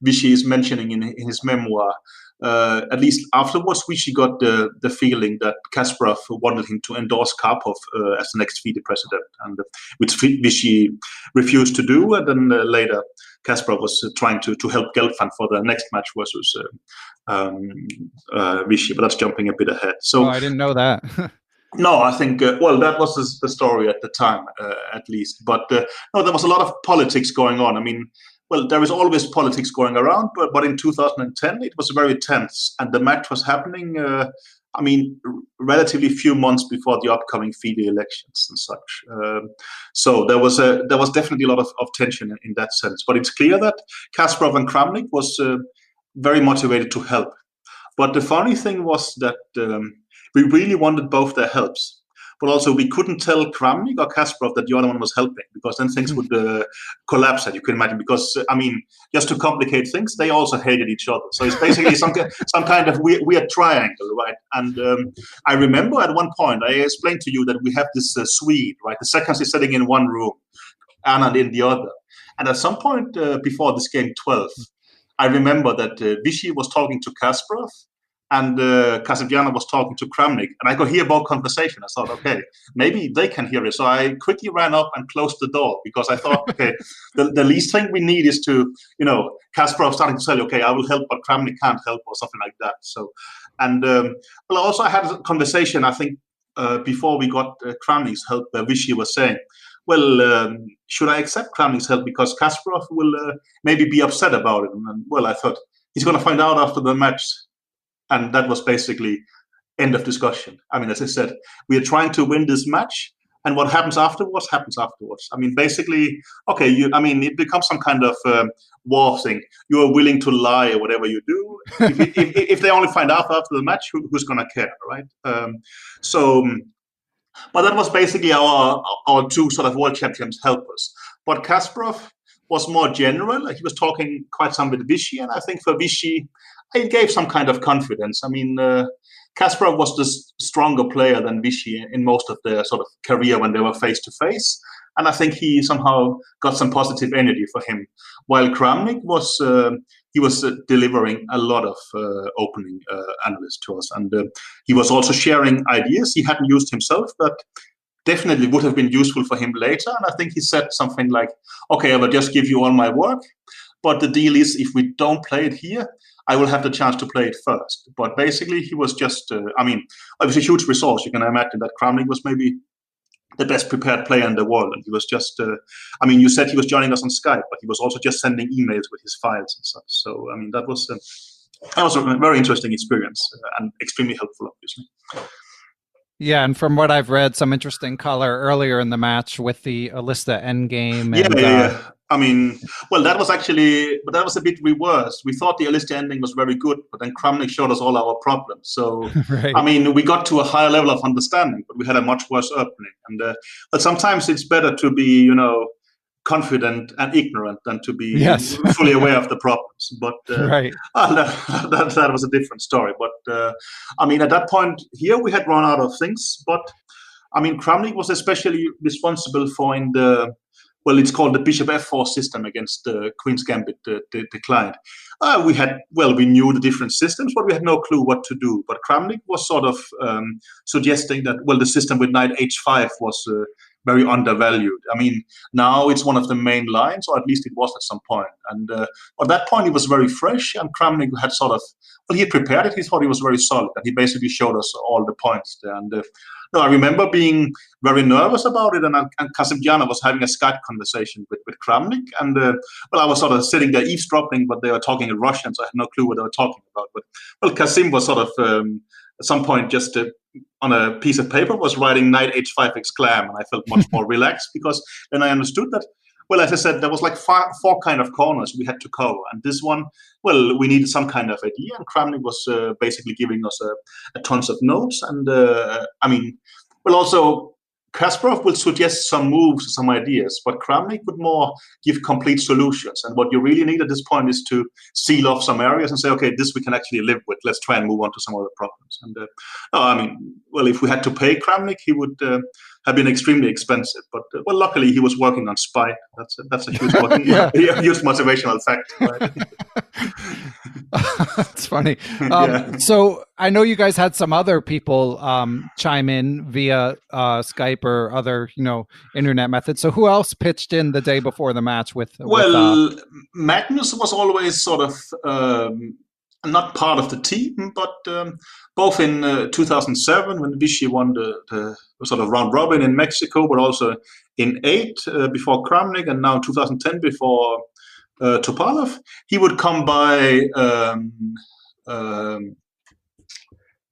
B: Vishy is mentioning in his memoir, at least afterwards, Vishy got the feeling that Kasparov wanted him to endorse Karpov as the next FIDE president, and which Vishy refused to do. And then later, Kasparov was trying to help Gelfand for the next match versus Vishy, but that's jumping a bit ahead. So
A: I didn't know that.
B: No, I think, well, that was the story at the time, at least. But no, there was a lot of politics going on. I mean, well, there is always politics going around, but in 2010, it was very tense. And the match was happening, I mean, relatively few months before the upcoming FIDE elections and such. So there was definitely a lot of tension in that sense. But it's clear that Kasparov and Kramnik was very motivated to help. But the funny thing was that we really wanted both their helps, but also we couldn't tell Kramnik or Kasparov that the other one was helping, because then things would collapse, as you can imagine. Because, I mean, just to complicate things, they also hated each other. So it's basically some kind of weird triangle, right? And I remember at one point, I explained to you that we have this Swede, right? The seconds is sitting in one room, Anand in the other. And at some point before this game 12, I remember that Vishy was talking to Kasparov, and Kasparov was talking to Kramnik, and I could hear both conversation. I thought, okay, maybe they can hear it. So I quickly ran up and closed the door, because I thought, okay, the least thing we need is to, Kasparov starting to say, okay, I will help, but Kramnik can't help, or something like that. So, and well, also I had a conversation, I think, before we got Kramnik's help, where Vishy was saying, well, should I accept Kramnik's help, because Kasparov will maybe be upset about it? And well, I thought, he's going to find out after the match. And that was basically end of discussion. I mean, as I said, we are trying to win this match, and what happens afterwards happens afterwards. I mean, basically, okay, it becomes some kind of war thing. You are willing to lie or whatever you do. If they only find out after the match, who's going to care, right? But that was basically our two sort of world champions helpers. But Kasparov was more general. He was talking quite some with Vishy, and I think for Vishy, it gave some kind of confidence. I mean, Kasparov was the stronger player than Vishy in most of their sort of career when they were face to face, and I think he somehow got some positive energy for him. While Kramnik was delivering a lot of opening analysis to us, and he was also sharing ideas he hadn't used himself, but definitely would have been useful for him later. And I think he said something like, "Okay, I will just give you all my work, but the deal is if we don't play it here, I will have the chance to play it first." But basically, he was just, it was a huge resource. You can imagine that Kramnik was maybe the best prepared player in the world. And he was just, you said he was joining us on Skype, but he was also just sending emails with his files and such. So, that was a very interesting experience and extremely helpful, obviously.
A: Yeah, and from what I've read, some interesting color earlier in the match with the Alista endgame.
B: Yeah. That was a bit reversed. We thought the Alista ending was very good, but then Kramnik showed us all our problems. So, right. We got to a higher level of understanding, but we had a much worse opening. And but sometimes it's better to be, confident and ignorant than to be fully aware of the problems. But
A: right.
B: That was a different story. But at that point here, we had run out of things. But Kramnik was especially responsible for in the, it's called the Bishop F4 system against the Queen's Gambit declined. We knew the different systems, but we had no clue what to do. But Kramnik was sort of suggesting that, the system with Knight H5 was very undervalued. I mean, now it's one of the main lines, or at least it was at some point. And at that point, he was very fresh, and Kramnik had sort of, well, he had prepared it. He thought he was very solid, and he basically showed us all the points there. And no, I remember being very nervous about it, and Kasimjana was having a Skype conversation with Kramnik, and well, I was sort of sitting there eavesdropping, but they were talking in Russian, so I had no clue what they were talking about. But well, Kasim was sort of at some point just on a piece of paper was writing knight h5 exclam, and I felt much more relaxed because then I understood that. Well, as I said, there was like four kind of corners we had to cover, and this one, well, we needed some kind of idea, and Kramnik was basically giving us a tons of notes, and I mean, well, also Kasparov will suggest some moves, some ideas, but Kramnik would more give complete solutions. And what you really need at this point is to seal off some areas and say, okay, this we can actually live with. Let's try and move on to some other problems. And no, I mean, well, if we had to pay Kramnik, he would have been extremely expensive. But well, luckily he was working on spite. That's a huge, huge motivational factor. Right?
A: That's funny. So I know you guys had some other people chime in via Skype or other, internet methods. So who else pitched in the day before the match with
B: Magnus was always sort of not part of the team, but both in 2007 when Vishy won the sort of round robin in Mexico, but also in 8 before Kramnik, and now 2010 before Topalov, he would come by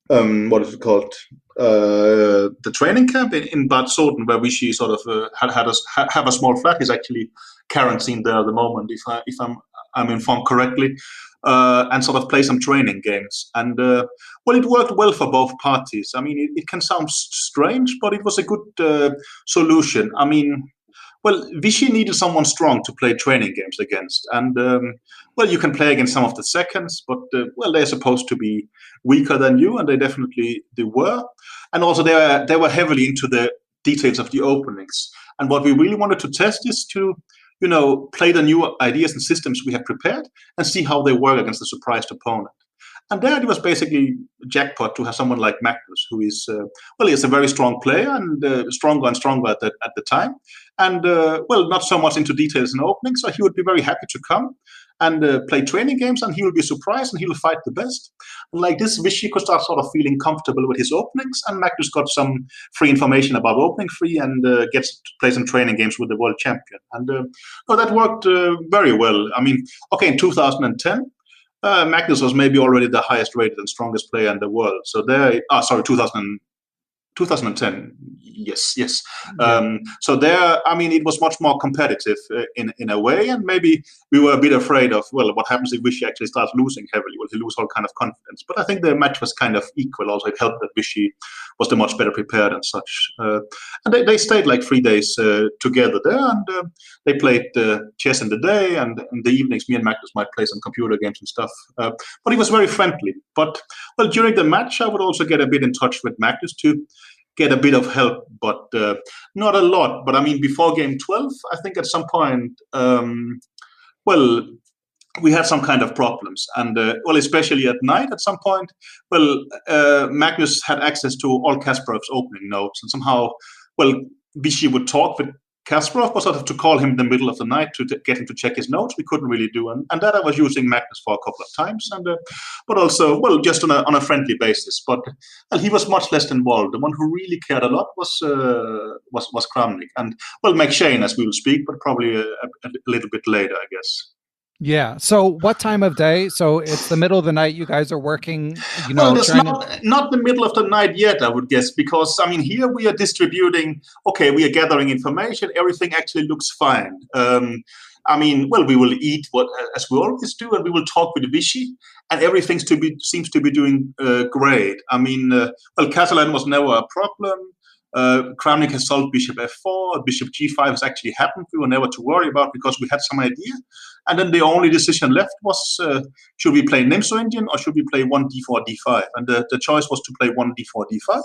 B: what is it called? The training camp in Bad Soden, where Vishy sort of have a small flat. He's actually quarantined there at the moment, if I'm informed correctly, and sort of play some training games. And well, it worked well for both parties. I mean, it can sound strange, but it was a good solution. I mean, well, Vishy needed someone strong to play training games against. And, well, you can play against some of the seconds, but, well, they're supposed to be weaker than you, and they were. And also they were heavily into the details of the openings. And what we really wanted to test is to, play the new ideas and systems we had prepared and see how they work against a surprised opponent. And there it was basically jackpot to have someone like Magnus, who is, well, he is a very strong player and stronger and stronger at the time. And, well, not so much into details and openings, so he would be very happy to come and play training games, and he will be surprised and he will fight the best. And like this, Vishy could start sort of feeling comfortable with his openings, and Magnus got some free information about opening free and gets to play some training games with the World Champion. And that worked very well. I mean, okay, in 2010, Magnus was maybe already the highest rated and strongest player in the world. So 2010, yes. So there, I mean, it was much more competitive in a way, and maybe we were a bit afraid of, well, what happens if Vishy actually starts losing heavily? Will he lose all kind of confidence? But I think the match was kind of equal. Also, it helped that Vishy was the much better prepared and such. And they stayed like 3 days together there, and they played chess in the day, and in the evenings, me and Magnus might play some computer games and stuff. But he was very friendly. But, well, during the match, I would also get a bit in touch with Magnus to get a bit of help, but not a lot. But I mean, before game 12, I think at some point, well, we had some kind of problems. And, well, especially at night at some point, well, Magnus had access to all Kasparov's opening notes. And somehow, well, Vishy would talk with Kasparov, but sort of to call him in the middle of the night to get him to check his notes. We couldn't really do. And that I was using Magnus for a couple of times. And but also, well, just on a friendly basis. But well, he was much less involved. The one who really cared a lot was Kramnik. And, well, McShane, as we will speak, but probably a little bit later, I guess.
A: Yeah. So what time of day? So it's the middle of the night. You guys are working,
B: well, it's not the middle of the night yet, I would guess, because, I mean, here we are distributing, okay, we are gathering information. Everything actually looks fine. I mean, well, we will eat as we always do, and we will talk with Vishy, and everything seems to be doing great. I mean, well, Catalan was never a problem. Kramnik has solved bishop f4, bishop g5 has actually happened. We were never to worry about because we had some idea. And then the only decision left was, should we play Nimzo Indian or should we play 1 d4 d5? And the choice was to play 1 d4 d5,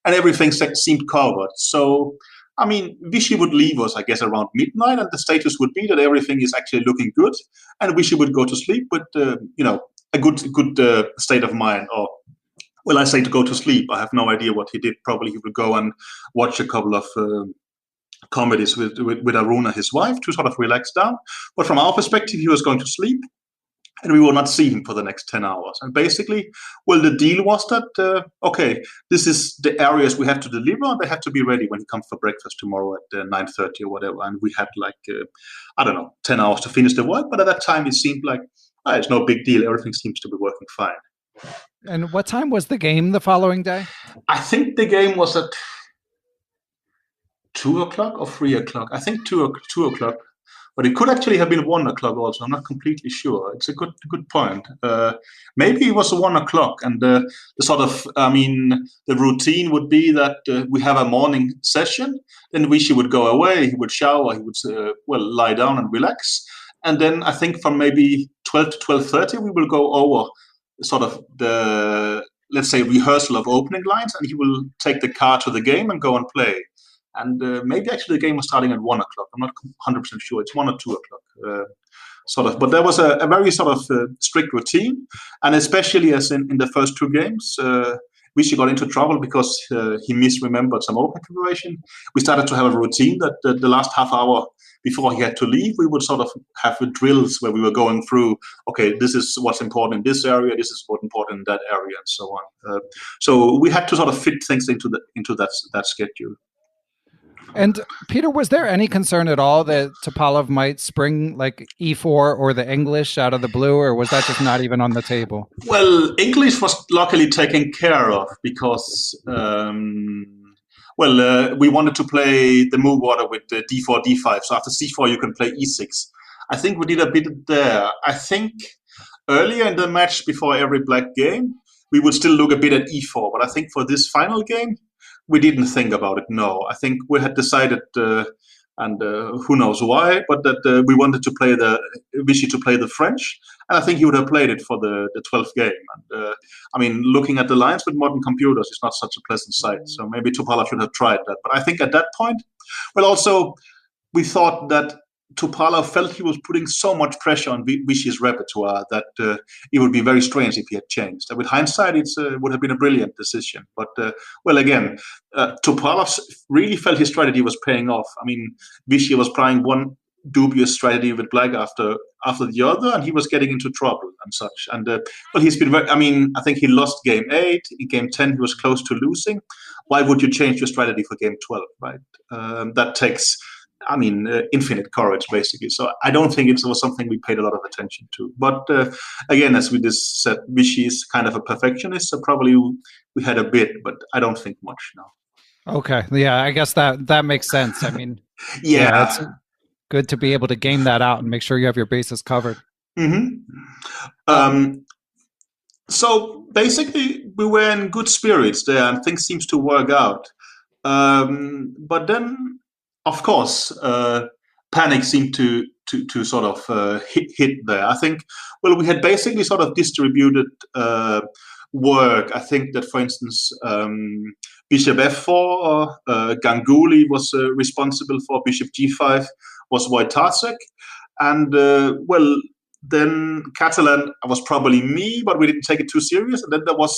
B: and everything seemed covered. So, I mean, Vishy would leave us, I guess, around midnight, and the status would be that everything is actually looking good, and Vishy would go to sleep with, a good state of mind. Or, well, I say to go to sleep. I have no idea what he did. Probably he would go and watch a couple of comedies with Aruna, his wife, to sort of relax down. But from our perspective, he was going to sleep, and we will not see him for the next 10 hours. And basically, well, the deal was that, okay, this is the areas we have to deliver. They have to be ready when he comes for breakfast tomorrow at 9:30 or whatever. And we had 10 hours to finish the work. But at that time, it seemed like, it's no big deal. Everything seems to be working fine.
A: And what time was the game the following day?
B: I think the game was at 2 o'clock or 3 o'clock. I think 2 o'clock. But it could actually have been 1 o'clock also. I'm not completely sure. It's a good point. Maybe it was 1 o'clock. And the routine would be that we have a morning session. Then Vishy would go away. He would shower. He would, lie down and relax. And then I think from maybe 12 to 12:30, we will go over sort of the, let's say, rehearsal of opening lines. And he will take the car to the game and go and play. And maybe actually the game was starting at 1 o'clock. I'm not 100% sure. It's 1 or 2 o'clock, But there was a very sort of strict routine. And especially as in the first two games, Vishy got into trouble because he misremembered some open preparation. We started to have a routine that the last half hour before he had to leave, we would sort of have drills where we were going through, okay, this is what's important in this area, this is what's important in that area, and so on. So we had to sort of fit things into that schedule.
A: And Peter, was there any concern at all that Topalov might spring like E4 or the English out of the blue, or was that just not even on the table?
B: Well, English was luckily taken care of because, we wanted to play the move order with the D4, D5. So after C4, you can play E6. I think we did a bit there. I think earlier in the match, before every black game, we would still look a bit at E4. But I think for this final game, we didn't think about it, no. I think we had decided, who knows why, but that we wanted to play Vishy to play the French, and I think he would have played it for the 12th game. And looking at the lines with modern computers is not such a pleasant sight, so maybe Topalov should have tried that. But I think at that point, also, we thought that Topalov felt he was putting so much pressure on Vishy's repertoire that it would be very strange if he had changed. And with hindsight, it would have been a brilliant decision. But, again, Topalov really felt his strategy was paying off. Vishy was playing one dubious strategy with black after the other, and he was getting into trouble and such. And, he's been very, I think he lost game 8. In game 10, he was close to losing. Why would you change your strategy for game 12, right? That takes... infinite courage, basically. So I don't think it was something we paid a lot of attention to. But again, as we just said, Vishy is kind of a perfectionist, so probably we had a bit, but I don't think much now.
A: Okay. Yeah, I guess that makes sense.
B: Yeah,
A: it's good to be able to game that out and make sure you have your bases covered.
B: Mm-hmm. So basically, we were in good spirits there, and things seems to work out. But then, of course, panic seemed to sort of hit there. I think, we had basically sort of distributed work. I think that, for instance, Bishop F4, Ganguly was responsible for Bishop G5, was Wojtaszek. And, then Catalan was probably me, but we didn't take it too serious. And then there was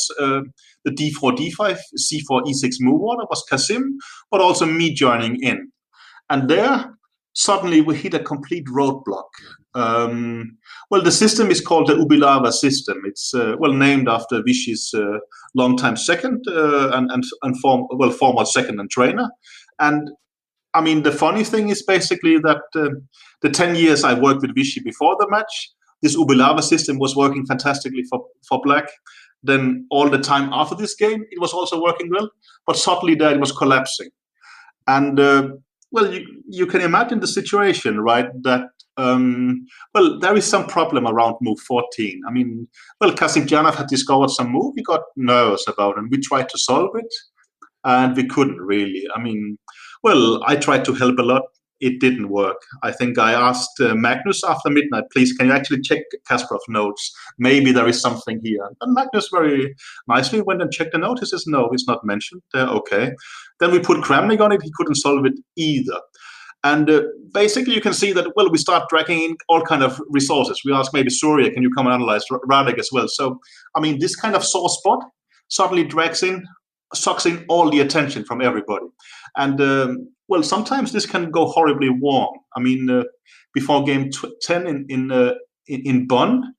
B: the D4, D5, C4, E6 move order, was Kasim, but also me joining in. And there, suddenly we hit a complete roadblock. The system is called the Ubilava system. It's named after Vishy's longtime second and former second and trainer. And the funny thing is basically that the 10 years I worked with Vishy before the match, this Ubilava system was working fantastically for black. Then all the time after this game, it was also working well, but suddenly there it was collapsing. And you can imagine the situation, right? That there is some problem around move 14. Kasimdzhanov had discovered some move. He got nervous about it, and we tried to solve it, and we couldn't really. I tried to help a lot. It didn't work. I think I asked Magnus after midnight, please, can you actually check Kasparov notes? Maybe there is something here. And Magnus very nicely went and checked the note. He says, no, it's not mentioned. Okay. Then we put Kramnik on it. He couldn't solve it either. And basically, you can see that, we start dragging in all kind of resources. We ask maybe Surya, can you come and analyze Radek as well? So, this kind of sore spot suddenly sucks in all the attention from everybody. And well, sometimes this can go horribly wrong. I mean, before game 10 in Bonn,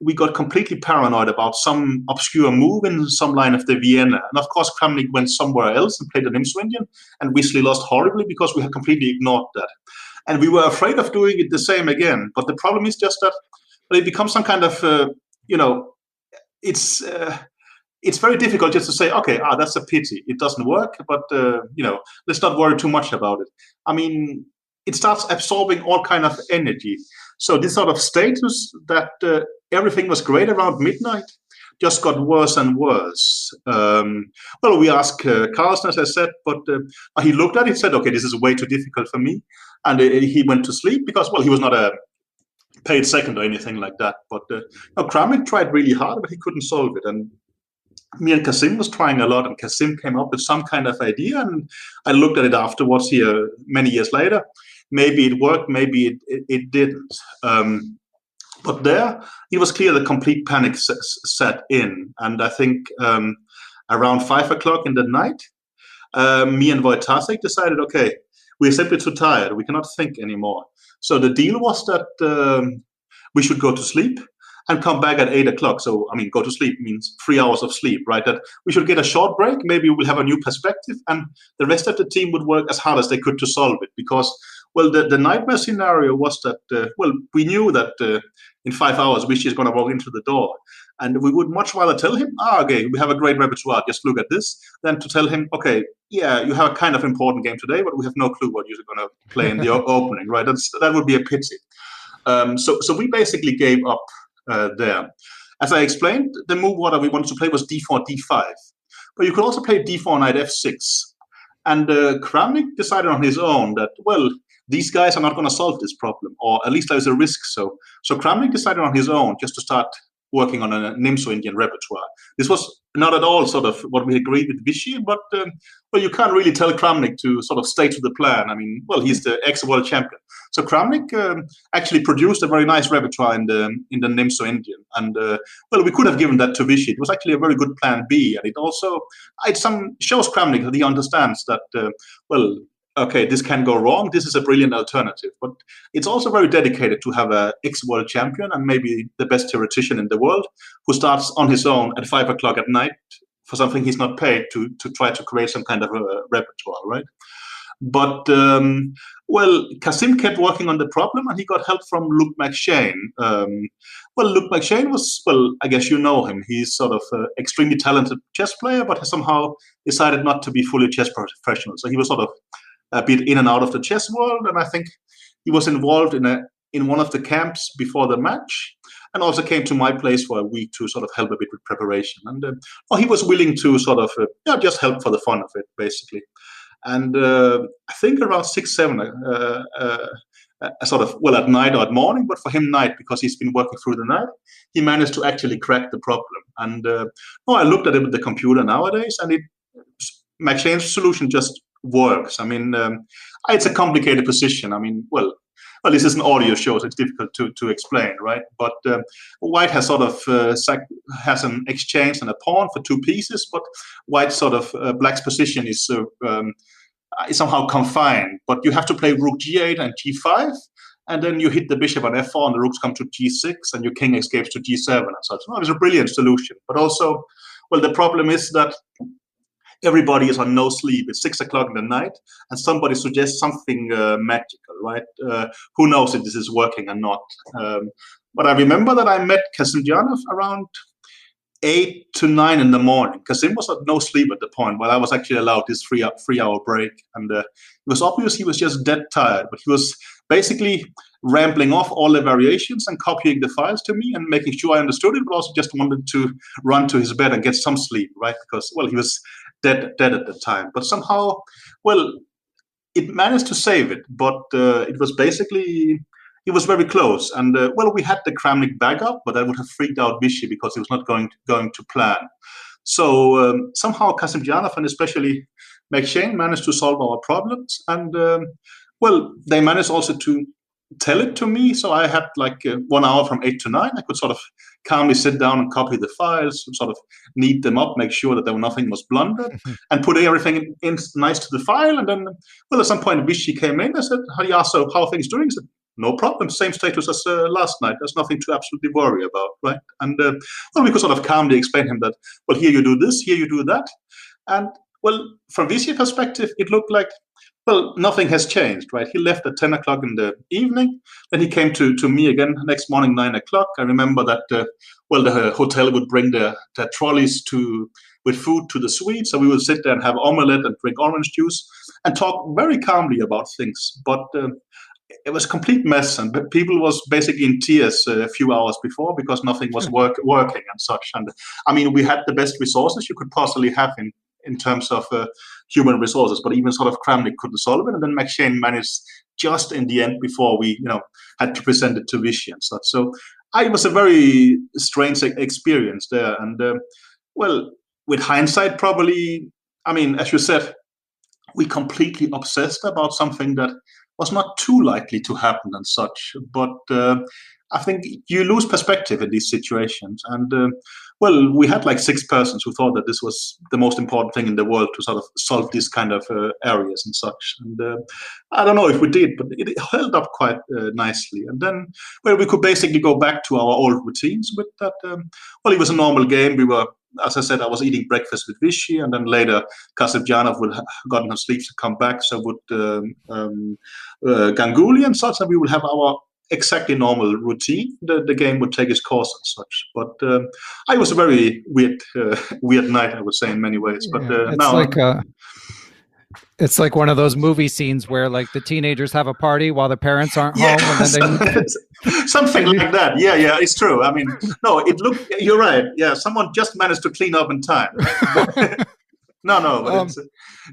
B: we got completely paranoid about some obscure move in some line of the Vienna. And of course, Kramnik went somewhere else and played an Nimzo-Indian, and Vishy lost horribly because we had completely ignored that. And we were afraid of doing it the same again. But the problem is just that it becomes some kind of, it's very difficult just to say, okay, that's a pity. It doesn't work, but, let's not worry too much about it. I mean, it starts absorbing all kind of energy. So this sort of status that everything was great around midnight just got worse and worse. Well, we asked Carlsen, as I said, but he looked at it and said, okay, this is way too difficult for me. And he went to sleep because, well, he was not a paid second or anything like that. But Kramnik tried really hard, but he couldn't solve it. And me and Kasim was trying a lot, and Kasim came up with some kind of idea. And I looked at it afterwards here many years later. Maybe it worked, maybe it didn't. But there, it was clear the complete panic set in. And I think around 5 o'clock in the night, me and Wojtasek decided, okay, we're simply too tired. We cannot think anymore. So the deal was that we should go to sleep and come back at 8 o'clock. So, I mean, go to sleep means 3 hours of sleep, right? That we should get a short break. Maybe we'll have a new perspective. And the rest of the team would work as hard as they could to solve it. Because, well, the nightmare scenario was that, we knew that in 5 hours, Vishy is going to walk into the door. And we would much rather tell him, okay, we have a great repertoire, just look at this, than to tell him, okay, yeah, you have a kind of important game today, but we have no clue what you're going to play in the opening, right? That would be a pity. So we basically gave up there. As I explained, the move what we wanted to play was d4, d5. But you could also play d4, knight f6. And Kramnik decided on his own that, well, these guys are not going to solve this problem, or at least there's a risk. So Kramnik decided on his own just to start working on a Nimzo-Indian repertoire. This was not at all sort of what we agreed with Vishy, but well, you can't really tell Kramnik to sort of stay to the plan. I mean, well, he's the ex-world champion. So Kramnik actually produced a very nice repertoire in the Nimzo-Indian, and well, we could have given that to Vishy. It was actually a very good plan B, and it also shows Kramnik that he understands that well, okay, this can go wrong. This is a brilliant alternative. But it's also very dedicated to have an ex-world champion and maybe the best theoretician in the world who starts on his own at 5 o'clock at night for something he's not paid to try to create some kind of a repertoire, right? But, well, Kasim kept working on the problem and he got help from Luke McShane. Well, Luke McShane was, well, I guess you know him. He's sort of an extremely talented chess player, but has somehow decided not to be fully chess professional. So he was sort of a bit in and out of the chess world, and I think he was involved in one of the camps before the match, and also came to my place for a week to sort of help a bit with preparation. And he was willing to sort of just help for the fun of it, basically. And I think around 6, 7, sort of, well, at night or at morning, but for him night, because he's been working through the night, he managed to actually crack the problem. And I looked at it with the computer nowadays, and McShane's solution just works. I mean, it's a complicated position. I mean, well, this is an audio show, so it's difficult to explain, right? But White has sort of has an exchange and a pawn for 2 pieces, but White's sort of Black's position is somehow confined. But you have to play rook g8 and g5, and then you hit the bishop on f4, and the rooks come to g6, and your king escapes to g7 and such. No, it's a brilliant solution. But also, well, the problem is that everybody is on no sleep. It's 6 o'clock in the night, and somebody suggests something magical, right? Who knows if this is working or not? But I remember that I met Kasimjanov around 8 to 9 in the morning. Kasim was at no sleep at the point, while I was actually allowed this 3-hour break. And it was obvious he was just dead tired, but he was basically rambling off all the variations and copying the files to me and making sure I understood it, but also just wanted to run to his bed and get some sleep, right? Because, well, he was dead at the time. But somehow, well, it managed to save it, but it was basically, it was very close. And, well, we had the Kramnik backup, but that would have freaked out Vishy because he was not going to plan. So somehow Kasimjanov and especially McShane managed to solve our problems. And, well, they managed also to tell it to me. So I had like 1 hour from 8 to 9. I could sort of calmly sit down and copy the files, sort of knead them up, make sure that nothing was blundered, and put everything in nice to the file. And then, well, at some point, Vishy came in. I said, so how are things doing? He said, no problem, same status as last night. There's nothing to absolutely worry about, right? And well, we could sort of calmly explain him that, well, here you do this, here you do that. And well, from Vishy's perspective, it looked like, well, nothing has changed, right? He left at 10 o'clock in the evening. Then he came to me again next morning, 9 o'clock. I remember that, the hotel would bring their trolleys with food to the suite. So we would sit there and have omelette and drink orange juice and talk very calmly about things. But it was a complete mess, and people was basically in tears a few hours before because nothing was working and such. And I mean, we had the best resources you could possibly have in terms of human resources, but even sort of Kramnik couldn't solve it. And then McShane managed just in the end before we, had to present it to Vishy and such. So it was a very strange experience there. And well, with hindsight, probably, I mean, as you said, we completely obsessed about something that was not too likely to happen and such. But I think you lose perspective in these situations. And well, we had like 6 persons who thought that this was the most important thing in the world to sort of solve these kind of areas and such. And I don't know if we did, but it held up quite nicely. And then, well, we could basically go back to our old routines with that. Well, it was a normal game. We were, as I said, I was eating breakfast with Vishy, and then later Kasparov would have gotten her sleep to come back. So would Ganguly and such, and we would have our exactly normal routine. The game would take its course and such. But it was a very weird night, I would say, in many ways. But
A: it's like one of those movie scenes where like the teenagers have a party while the parents aren't home, and then
B: something like that. Yeah, it's true. I mean, no, it looked. You're right. Yeah, someone just managed to clean up in time. No, but it's,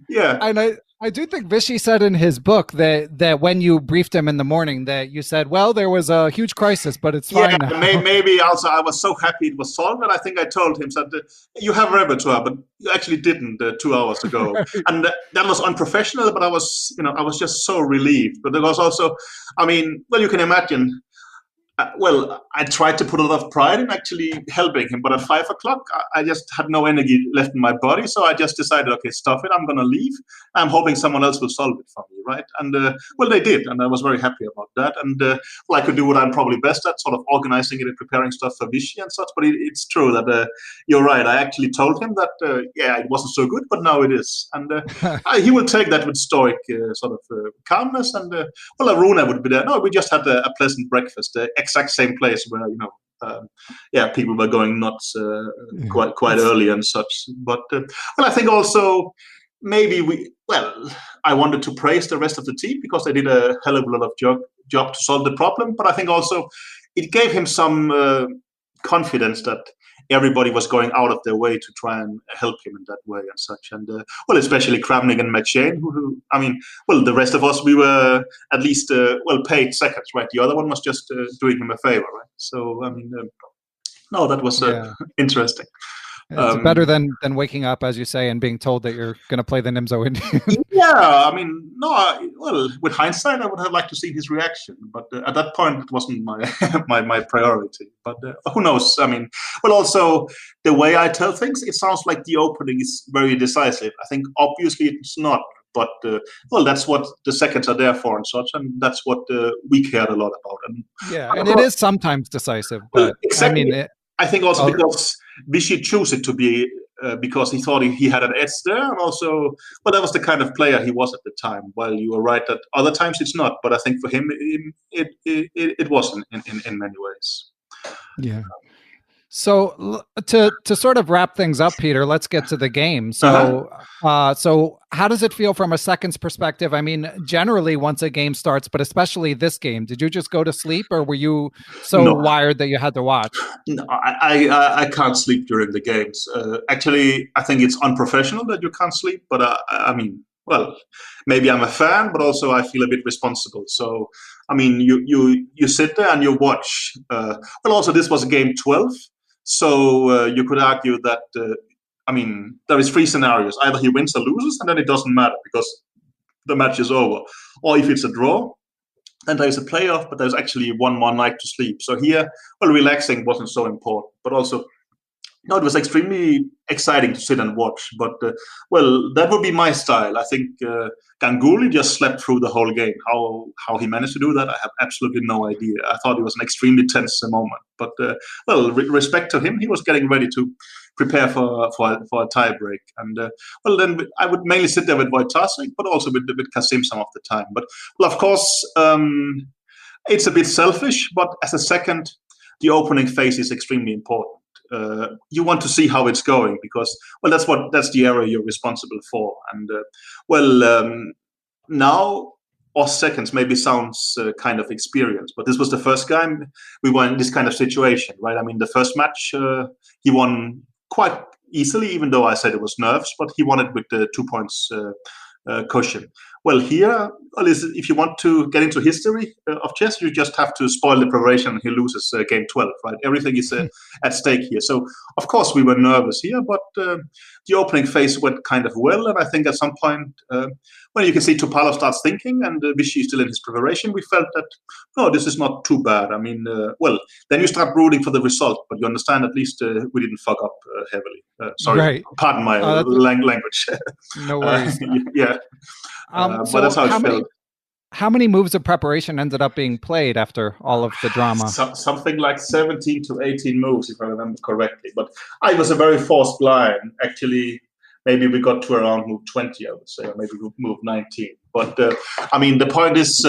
B: yeah.
A: And I do think Vishy said in his book that when you briefed him in the morning that you said, well, there was a huge crisis, but it's fine now.
B: Maybe also I was so happy it was solved, and I think I told him that you have a repertoire, but you actually didn't 2 hours ago. Right. And that was unprofessional, but I was just so relieved. But there was also, I mean, well, you can imagine, well, I tried to put a lot of pride in actually helping him, but at 5 o'clock, I just had no energy left in my body. So I just decided, okay, stuff it, I'm going to leave. I'm hoping someone else will solve it for me, right? And, well, they did, and I was very happy about that. And, well, I could do what I'm probably best at, sort of organizing it and preparing stuff for Vishy and such. But it's true that you're right. I actually told him that, it wasn't so good, but now it is. And he will take that with stoic sort of calmness. And, well, Aruna would be there. No, we just had a pleasant breakfast, exact same place where people were going nuts quite early and such. But well, I think also maybe I wanted to praise the rest of the team because they did a hell of a lot of job to solve the problem. But I think also it gave him some confidence that everybody was going out of their way to try and help him in that way and such. And well, especially Kramnik and McShane, who I mean, well, the rest of us, we were at least paid seconds, right? The other one was just doing him a favor, right? So I mean, no, that was interesting.
A: It's better than waking up, as you say, and being told that you're going to play the Nimzo Indian.
B: Yeah, I mean, well, with hindsight, I would have liked to see his reaction, but at that point, it wasn't my priority. But who knows? I mean, well, also the way I tell things, it sounds like the opening is very decisive. I think obviously it's not, but well, that's what the seconds are there for and such, and that's what we cared a lot about.
A: And it is sometimes decisive, but
B: exactly.
A: I mean,
B: I think also because Vishy chose it to be because he thought he had an edge there, and also, well, that was the kind of player he was at the time. While you were right that other times it's not, but I think for him it was in many ways.
A: Yeah. So to sort of wrap things up, Peter, let's get to the game. So so how does it feel from a seconds perspective? I mean, generally once a game starts, but especially this game, did you just go to sleep, or were you so wired that you had to watch?
B: No, I can't sleep during the games. Actually, I think it's unprofessional that you can't sleep, but I mean, well, maybe I'm a fan, but also I feel a bit responsible. So, I mean, you sit there and you watch. Well, also this was game 12. So you could argue that, I mean, there is 3 scenarios. Either he wins or loses, and then it doesn't matter because the match is over. Or if it's a draw, and there's a playoff, but there's actually one more night to sleep. So here, well, relaxing wasn't so important, but also, no, it was extremely exciting to sit and watch. But, well, that would be my style. I think Ganguly just slept through the whole game. How he managed to do that, I have absolutely no idea. I thought it was an extremely tense moment. But, well, respect to him, he was getting ready to prepare for a tie break. And, well, then I would mainly sit there with Wojtaszek, but also with Kasim some of the time. But, well, of course, it's a bit selfish, but as a second, the opening phase is extremely important. You want to see how it's going because, well, that's the area you're responsible for. And now or seconds maybe sounds kind of experienced, but this was the first time we were in this kind of situation, right? I mean, the first match he won quite easily, even though I said it was nerves, but he won it with the 2 points cushion. Well, here, if you want to get into history of chess, you just have to spoil the preparation and he loses game 12, right? Everything is at stake here. So, of course, we were nervous here, but the opening phase went kind of well. And I think at some point, when you can see Topalov starts thinking and Vishy is still in his preparation, we felt that, no, this is not too bad. I mean, well, then you start rooting for the result, but you understand at least we didn't fuck up heavily. Sorry, right. Pardon my language.
A: No worries.
B: Yeah.
A: So
B: but that's how it felt.
A: How many moves of preparation ended up being played after all of the drama?
B: Something like 17 to 18 moves, if I remember correctly. But I was a very forced line. Actually, maybe we got to around move 20, I would say, or maybe move 19. But, I mean, the point is,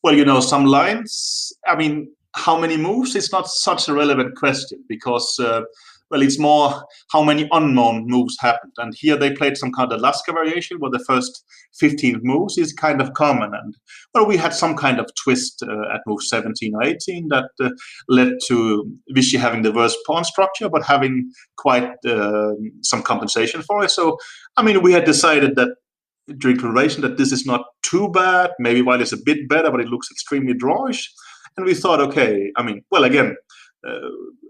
B: well, you know, some lines, I mean, how many moves is not such a relevant question because, well, it's more how many unknown moves happened. And here they played some kind of Lasker variation where the first 15 moves is kind of common. And, well, we had some kind of twist at move 17 or 18 that led to Vishy having the worst pawn structure, but having quite some compensation for it. So, I mean, we had decided that during preparation that this is not too bad. Maybe while it's a bit better, but it looks extremely drawish. And we thought, okay, I mean, well, again,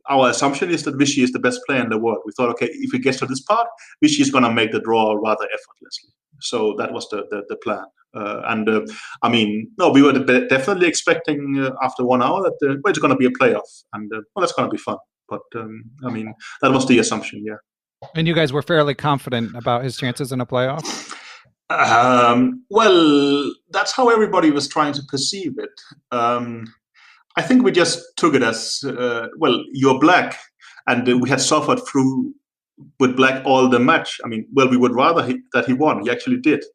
B: our assumption is that Vishy is the best player in the world. We thought, okay, if we get to this part, Vishy is going to make the draw rather effortlessly. So that was the plan. I mean, no, we were definitely expecting after 1 hour that well, it's going to be a playoff. And, well, that's going to be fun. But, I mean, that was the assumption, yeah.
A: And you guys were fairly confident about his chances in a playoff?
B: Well, that's how everybody was trying to perceive it. I think we just took it as, well, you're black, and we had suffered through with black all the match. I mean, well, we would rather that he won. He actually did.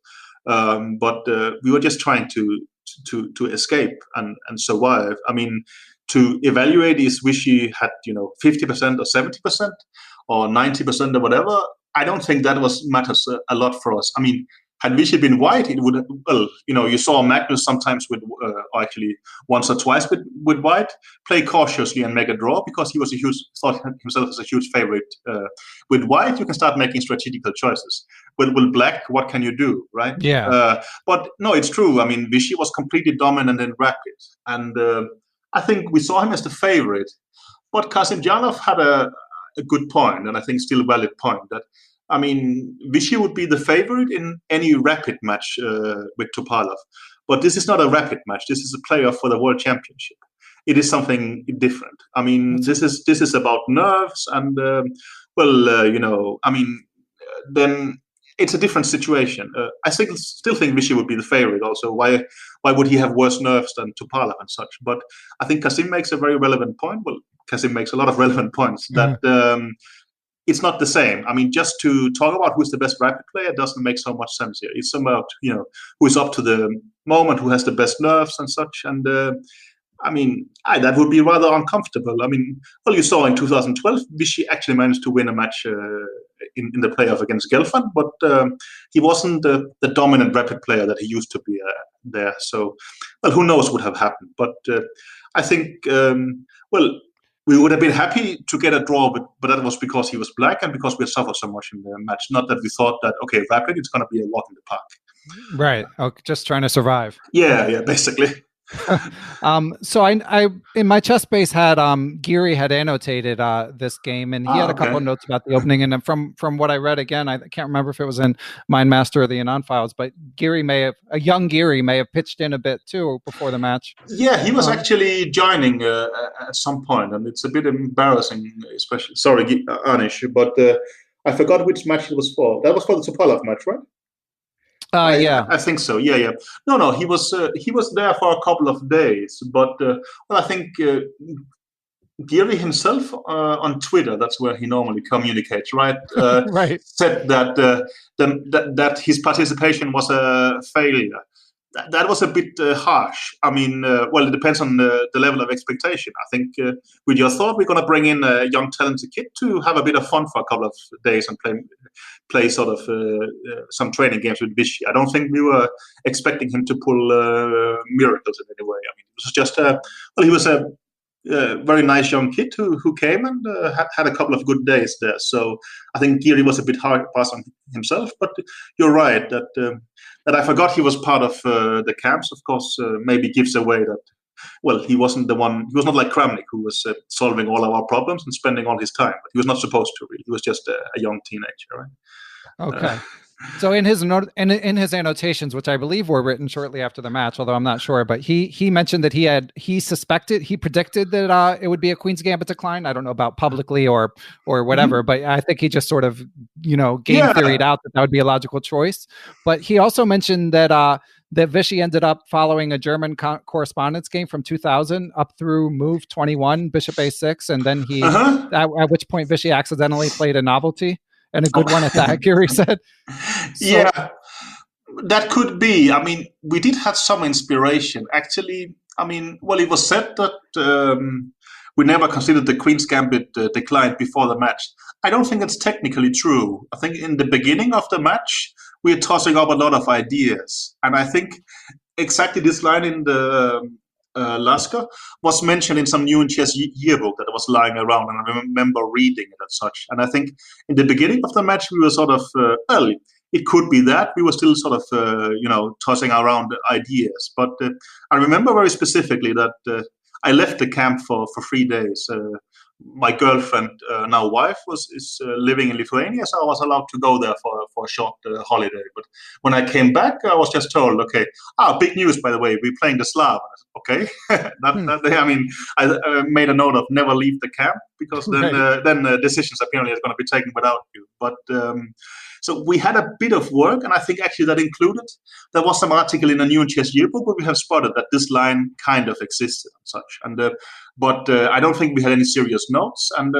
B: But we were just trying to escape and survive. I mean, to evaluate is Vishy had, 50% or 70% or 90% or whatever. I don't think that matters a lot for us. I mean, had Vishy been white, it would, well, you saw Magnus sometimes with, actually once or twice with white, play cautiously and make a draw because he was thought himself as a huge favorite. With white, you can start making strategical choices. With black, what can you do, right?
A: Yeah.
B: But no, it's true. I mean, Vishy was completely dominant in rapid. And I think we saw him as the favorite. But Kasimdzhanov had a good point, and I think still a valid point, that I mean, Vishy would be the favorite in any rapid match with Topalov. But this is not a rapid match. This is a playoff for the World Championship. It is something different. I mean, this is about nerves and, I mean, then it's a different situation. I still think Vishy would be the favorite also. Why would he have worse nerves than Topalov and such? But I think Kasim makes a very relevant point. Well, Kasim makes a lot of relevant points that it's not the same. I mean, just to talk about who's the best rapid player doesn't make so much sense here. It's about, who is up to the moment, who has the best nerves and such. And, I mean, that would be rather uncomfortable. I mean, well, you saw in 2012, Vishy actually managed to win a match in the playoff against Gelfand, but he wasn't the dominant rapid player that he used to be there. So, well, who knows what would have happened. But I think, we would have been happy to get a draw, but that was because he was black and because we had suffered so much in the match. Not that we thought that, okay, rapid, it's going to be a walk in the park.
A: Right. Okay, just trying to survive.
B: Yeah, basically.
A: So I in my chess base had Geary had annotated this game, and he had a couple of notes about the opening. And from what I read, again, I can't remember if it was in Mind Master or the Anand files, but a young Geary may have pitched in a bit too before the match.
B: Yeah, he was actually joining at some point, and it's a bit embarrassing, especially. Sorry, Anish, but I forgot which match it was for. That was for the Topalov match, right?
A: Yeah,
B: I think so. Yeah. No, he was there for a couple of days, but well, I think Geary himself on Twitter, that's where he normally communicates, right?
A: right.
B: Said that that his participation was a failure. That was a bit harsh. I mean, well, it depends on the level of expectation. I think with your thought, we're going to bring in a young, talented kid to have a bit of fun for a couple of days and play sort of some training games with Vishy. I don't think we were expecting him to pull miracles in any way. I mean, it was just he was a very nice young kid who came and had a couple of good days there. So I think Geary was a bit hard to pass on himself, but you're right that I forgot he was part of the camps. Of course, maybe gives away that. Well, he wasn't the one. He was not like Kramnik, who was solving all our problems and spending all his time. But he was not supposed to. Really, he was just a young teenager, right?
A: Okay. So in his annotations, which I believe were written shortly after the match, although I'm not sure, but he mentioned that he predicted that it would be a Queen's Gambit decline. I don't know about publicly or whatever, but I think he just sort of game theoried out that would be a logical choice. But he also mentioned that Vishy ended up following a German correspondence game from 2000 up through move 21, bishop a6, and then at which point Vishy accidentally played a novelty. And a good one at that, Geary said.
B: Yeah, that could be. I mean, we did have some inspiration. Actually, I mean, well, it was said that we never considered the Queen's Gambit decline before the match. I don't think it's technically true. I think in the beginning of the match, we were tossing up a lot of ideas. And I think exactly this line in the Lasker was mentioned in some new chess yearbook that was lying around, and I remember reading it as such. And I think in the beginning of the match, we were sort of, it could be that. We were still sort of, tossing around ideas. But I remember very specifically that I left the camp for 3 days. My girlfriend, now wife, is living in Lithuania, so I was allowed to go there for a short holiday. But when I came back, I was just told, okay, big news, by the way, we're playing the Slav. Okay, I mean, I made a note of never leave the camp, because then decisions apparently are going to be taken without you. But so we had a bit of work, and I think actually that included, there was some article in a new chess yearbook where we have spotted that this line kind of existed and such. And but I don't think we had any serious notes, and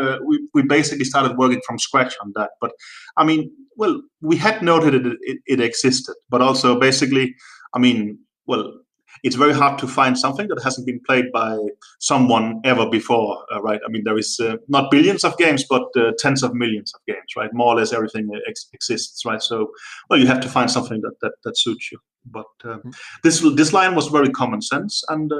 B: we basically started working from scratch on that. But I mean, well, we had noted it existed, but also basically, I mean, well, it's very hard to find something that hasn't been played by someone ever before, right? I mean, there is not billions of games, but tens of millions of games, right? More or less everything exists, right? So, well, you have to find something that suits you. But this line was very common sense, and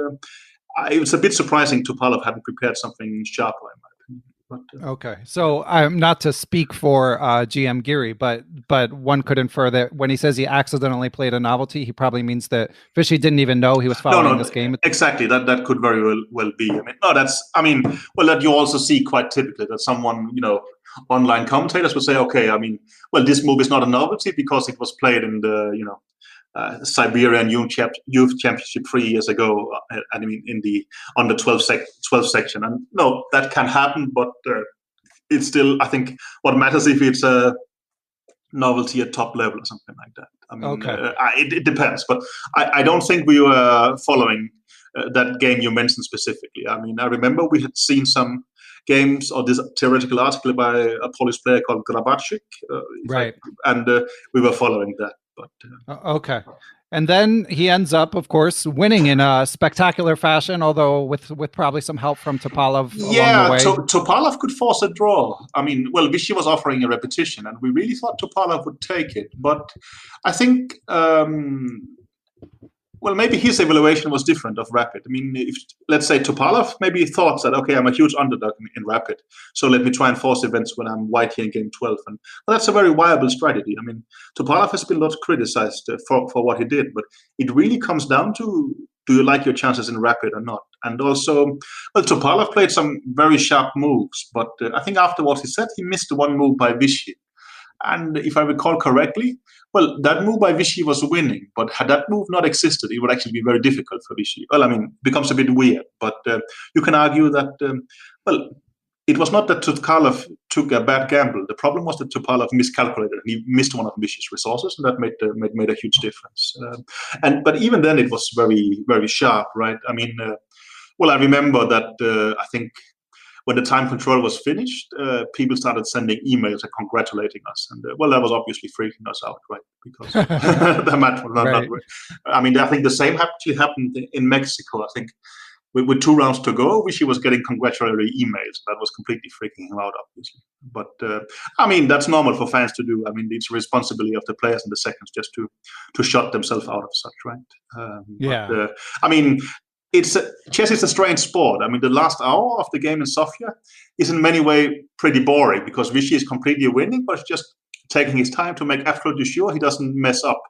B: it was a bit surprising Topalov hadn't prepared something sharper, in my opinion. But,
A: okay, so I'm not to speak for GM Geary, but one could infer that when he says he accidentally played a novelty, he probably means that Vishy didn't even know he was following this game.
B: Exactly, that could very well be. I mean, that you also see quite typically that someone, online commentators would say, okay, I mean, well, this move is not a novelty because it was played in the, Siberian Youth Championship 3 years ago. I mean, in the under 12 section, and no, that can happen, but it's still, I think, what matters if it's a novelty at top level or something like that. I mean, it depends, but I don't think we were following that game you mentioned specifically. I mean, I remember we had seen some games or this theoretical article by a Polish player called Grabarczyk,
A: right?
B: And we were following that. But
A: okay, and then he ends up, of course, winning in a spectacular fashion, although with probably some help from Topalov along the way.
B: Topalov could force a draw. I mean, well, Vishy was offering a repetition, and we really thought Topalov would take it. But I think, well, maybe his evaluation was different of Rapid. I mean, if, let's say Topalov maybe thought that, okay, I'm a huge underdog in Rapid, so let me try and force events when I'm white here in game 12. And well, that's a very viable strategy. I mean, Topalov has been a lot criticized for what he did, but it really comes down to do you like your chances in rapid or not? And also, well, Topalov played some very sharp moves, but I think afterwards he said he missed one move by Vishy. And if I recall correctly, well, that move by Vishy was winning, but had that move not existed, it would actually be very difficult for Vishy. Well, I mean, it becomes a bit weird, but you can argue that, well, it was not that Topalov took a bad gamble. The problem was that Topalov miscalculated and he missed one of Vishy's resources, and that made a huge difference. But even then, it was very, very sharp, right? I mean, well, I remember that I think when the time control was finished, people started sending emails and congratulating us, and well, that was obviously freaking us out, right? Because the match was not great. I mean, I think the same actually happened in Mexico. I think. With 2 rounds to go, Vishy was getting congratulatory emails. That was completely freaking him out, obviously. But, I mean, that's normal for fans to do. I mean, it's a responsibility of the players in the seconds just to shut themselves out of such, right? But, I mean, chess is a strange sport. I mean, the last hour of the game in Sofia is in many ways pretty boring because Vishy is completely winning, but just taking his time to make absolutely sure he doesn't mess up.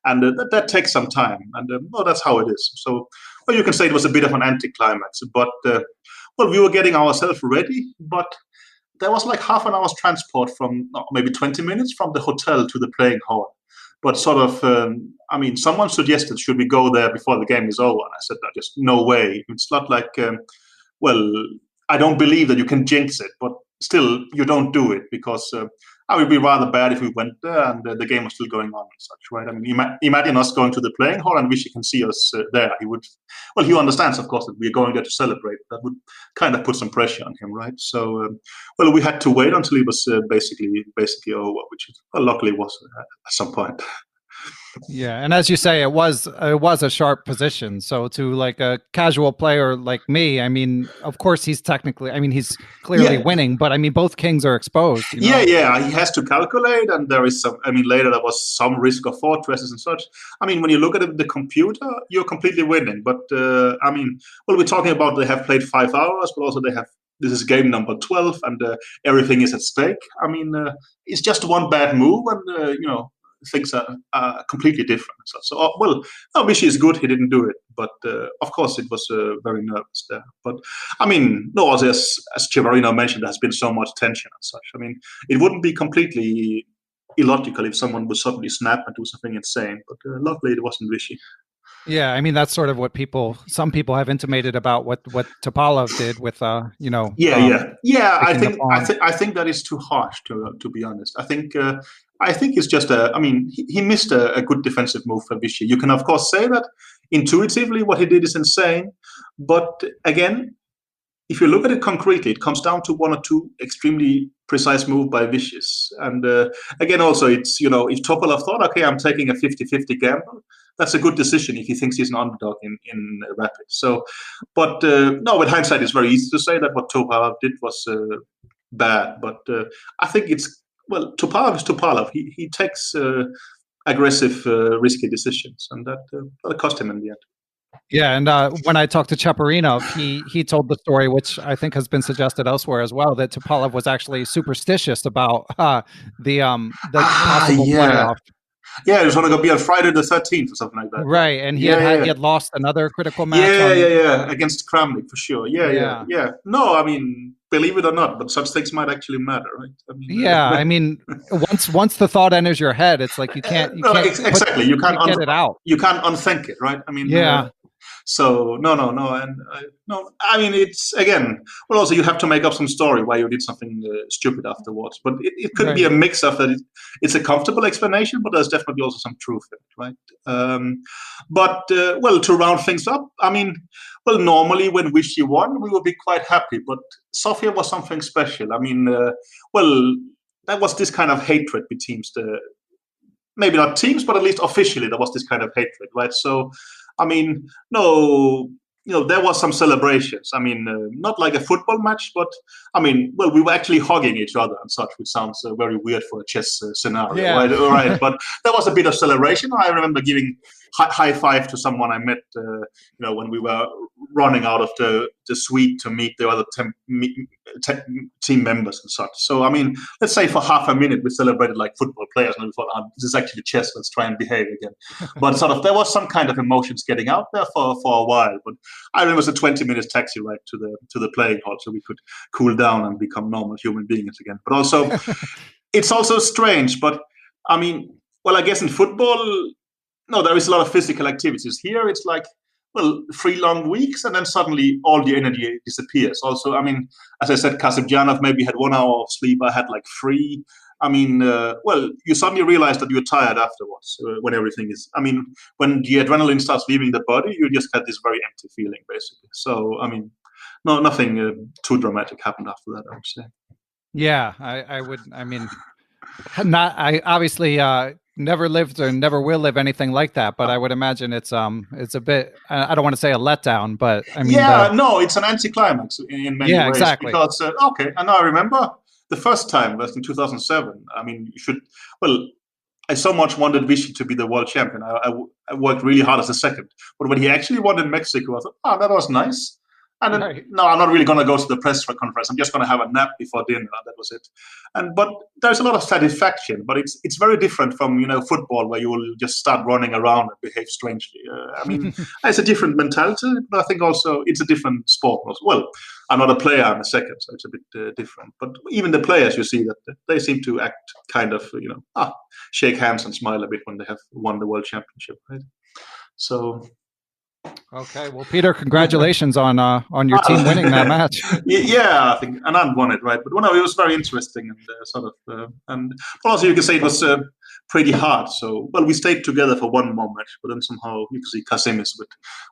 B: And that takes some time. And, well, that's how it is. So, well, you can say it was a bit of an anticlimax, but well, we were getting ourselves ready, but there was like half an hour's transport from maybe 20 minutes from the hotel to the playing hall. But sort of, I mean, someone suggested, should we go there before the game is over? And I said, no, just no way. It's not like, well, I don't believe that you can jinx it, but still, you don't do it because it would be rather bad if we went there and the game was still going on and such, right? I mean, imagine us going to the playing hall and Vishy can see us there. He would, well, he understands, of course, that we're going there to celebrate. That would kind of put some pressure on him, right? So, well, we had to wait until it was basically over, which well, luckily was at some point.
A: Yeah, and as you say, it was a sharp position. So to like a casual player like me, I mean, of course he's technically, I mean, he's clearly winning, but I mean, both kings are exposed. You know?
B: Yeah, he has to calculate, and there is some. I mean, later there was some risk of fortresses and such. I mean, when you look at the computer, you're completely winning. But I mean, well, we're talking about they have played 5 hours, but also they have. This is game number 12, and everything is at stake. I mean, it's just one bad move, and you know. Things are completely different. So well, Vishy is good. He didn't do it, but of course it was very nervous there. But I mean, no, as Chivarino mentioned, there has been so much tension and such. I mean, it wouldn't be completely illogical if someone would suddenly snap and do something insane. But luckily, it wasn't Vishy.
A: Yeah, I mean that's sort of what some people have intimated about what Topalov did with you know.
B: Yeah. I think that is too harsh to be honest. I think it's just I mean, he missed a good defensive move for Vishy. You can of course say that intuitively what he did is insane, but again, if you look at it concretely, it comes down to 1 or 2 extremely precise moves by Vishy's. And again, also it's if Topalov thought, okay, I'm taking a 50-50 gamble. That's a good decision if he thinks he's an underdog in rapid. So, but no, with hindsight, it's very easy to say that what Topalov did was bad. But I think well, Topalov is Topalov. He takes aggressive, risky decisions, and that cost him in the end.
A: Yeah, and when I talked to Chaparino, he told the story, which I think has been suggested elsewhere as well, that Topalov was actually superstitious about the possible playoff.
B: Yeah, it was going to be on Friday the 13th or something like that.
A: Right, and he had lost another critical match.
B: Yeah, against Kramnik for sure. Yeah. No, I mean, believe it or not, but such things might actually matter, right? I mean,
A: I mean, once the thought enters your head, it's like you can't
B: exactly. You can't
A: get it out.
B: You can't unthink it, right? I mean, so no, and no. I mean, it's again. Well, also you have to make up some story why you did something stupid afterwards. But it could be a mix of that. It's a comfortable explanation, but there's definitely also some truth in it, right? But well, to round things up, I mean, well, normally when Vishy won, we would be quite happy. But Sofia was something special. I mean, well, that was this kind of hatred between maybe not teams, but at least officially there was this kind of hatred, right? So. I mean, no, there was some celebrations. I mean, not like a football match, but I mean, well, we were actually hugging each other and such, which sounds very weird for a chess scenario, right? All right, but there was a bit of celebration. I remember giving high five to someone I met, when we were running out of the suite to meet the other team members and such. So, I mean, let's say for half a minute we celebrated like football players, and we thought, this is actually chess, let's try and behave again. But sort of there was some kind of emotions getting out there for a while. But I remember it was a 20-minute taxi ride to the playing hall so we could cool down and become normal human beings again. But also, it's also strange, but I mean, well, I guess in football, no, there is a lot of physical activities. Here it's like, well, 3 long weeks, and then suddenly all the energy disappears. Also, I mean, as I said, Kasparov maybe had 1 hour of sleep. I had like 3. I mean, well, you suddenly realize that you're tired afterwards when everything is. I mean, when the adrenaline starts leaving the body, you just get this very empty feeling, basically. So, I mean, nothing too dramatic happened after that, I would say.
A: Yeah, I would. I mean, I obviously never lived or never will live anything like that, but I would imagine it's a bit, I don't want to say a letdown, but I mean,
B: no, it's an anticlimax in many ways.
A: Exactly.
B: Because okay, and I remember the first time was in 2007. I mean, I so much wanted Vishy to be the world champion. I worked really hard as a second, but when he actually won in Mexico, I thought, that was nice. And then, no, I'm not really going to go to the press conference. I'm just going to have a nap before dinner. That was it. But there's a lot of satisfaction. But it's very different from football, where you will just start running around and behave strangely. I mean, it's a different mentality, but I think also it's a different sport. Well, I'm not a player. I'm a second, so it's a bit different. But even the players, you see that they seem to act kind of, shake hands and smile a bit when they have won the world championship, right? So.
A: Okay, well, Peter, congratulations on your team winning that match.
B: Yeah, I think Anand won it, right? But it was very interesting and but also you can say it was pretty hard. So, well, we stayed together for one more match, but then somehow you can see Kasim is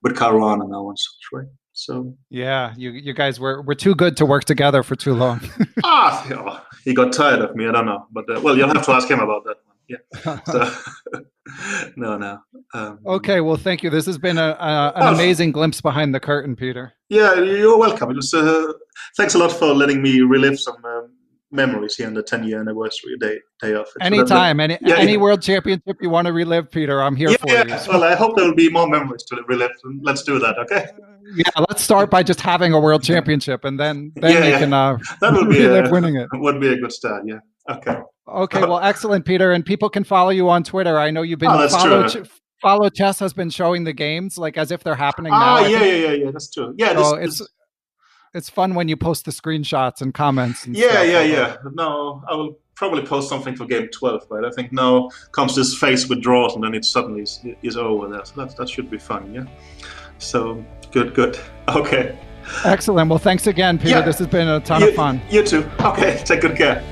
B: with Caruana and now and such, right? So
A: yeah, you guys were too good to work together for too long.
B: He got tired of me. I don't know, but well, you'll have to ask him about that one. Yeah. So, no.
A: Okay, well, thank you. This has been an amazing glimpse behind the curtain, Peter.
B: Yeah, you're welcome. It was, thanks a lot for letting me relive some memories here on the 10-year anniversary day off.
A: Anytime, any world championship you want to relive, Peter, I'm here for you.
B: Well, I hope there will be more memories to relive. Let's do that, okay?
A: Yeah, let's start by just having a world championship, and then you can
B: that would be
A: relive winning it.
B: Would be a good start. Yeah. Okay.
A: Okay, well, excellent, Peter. And people can follow you on Twitter. I know you've been Follow Chess has been showing the games like as if they're happening now.
B: Yeah, that's true. Yeah,
A: so it's fun when you post the screenshots and comments. And
B: yeah. No, I will probably post something for game 12, right? I think now comes this phase with draws, and then it suddenly is over there. So that should be fun, yeah. So good. Okay.
A: Excellent. Well, thanks again, Peter. This has been a ton of fun.
B: You too. Okay, take good care.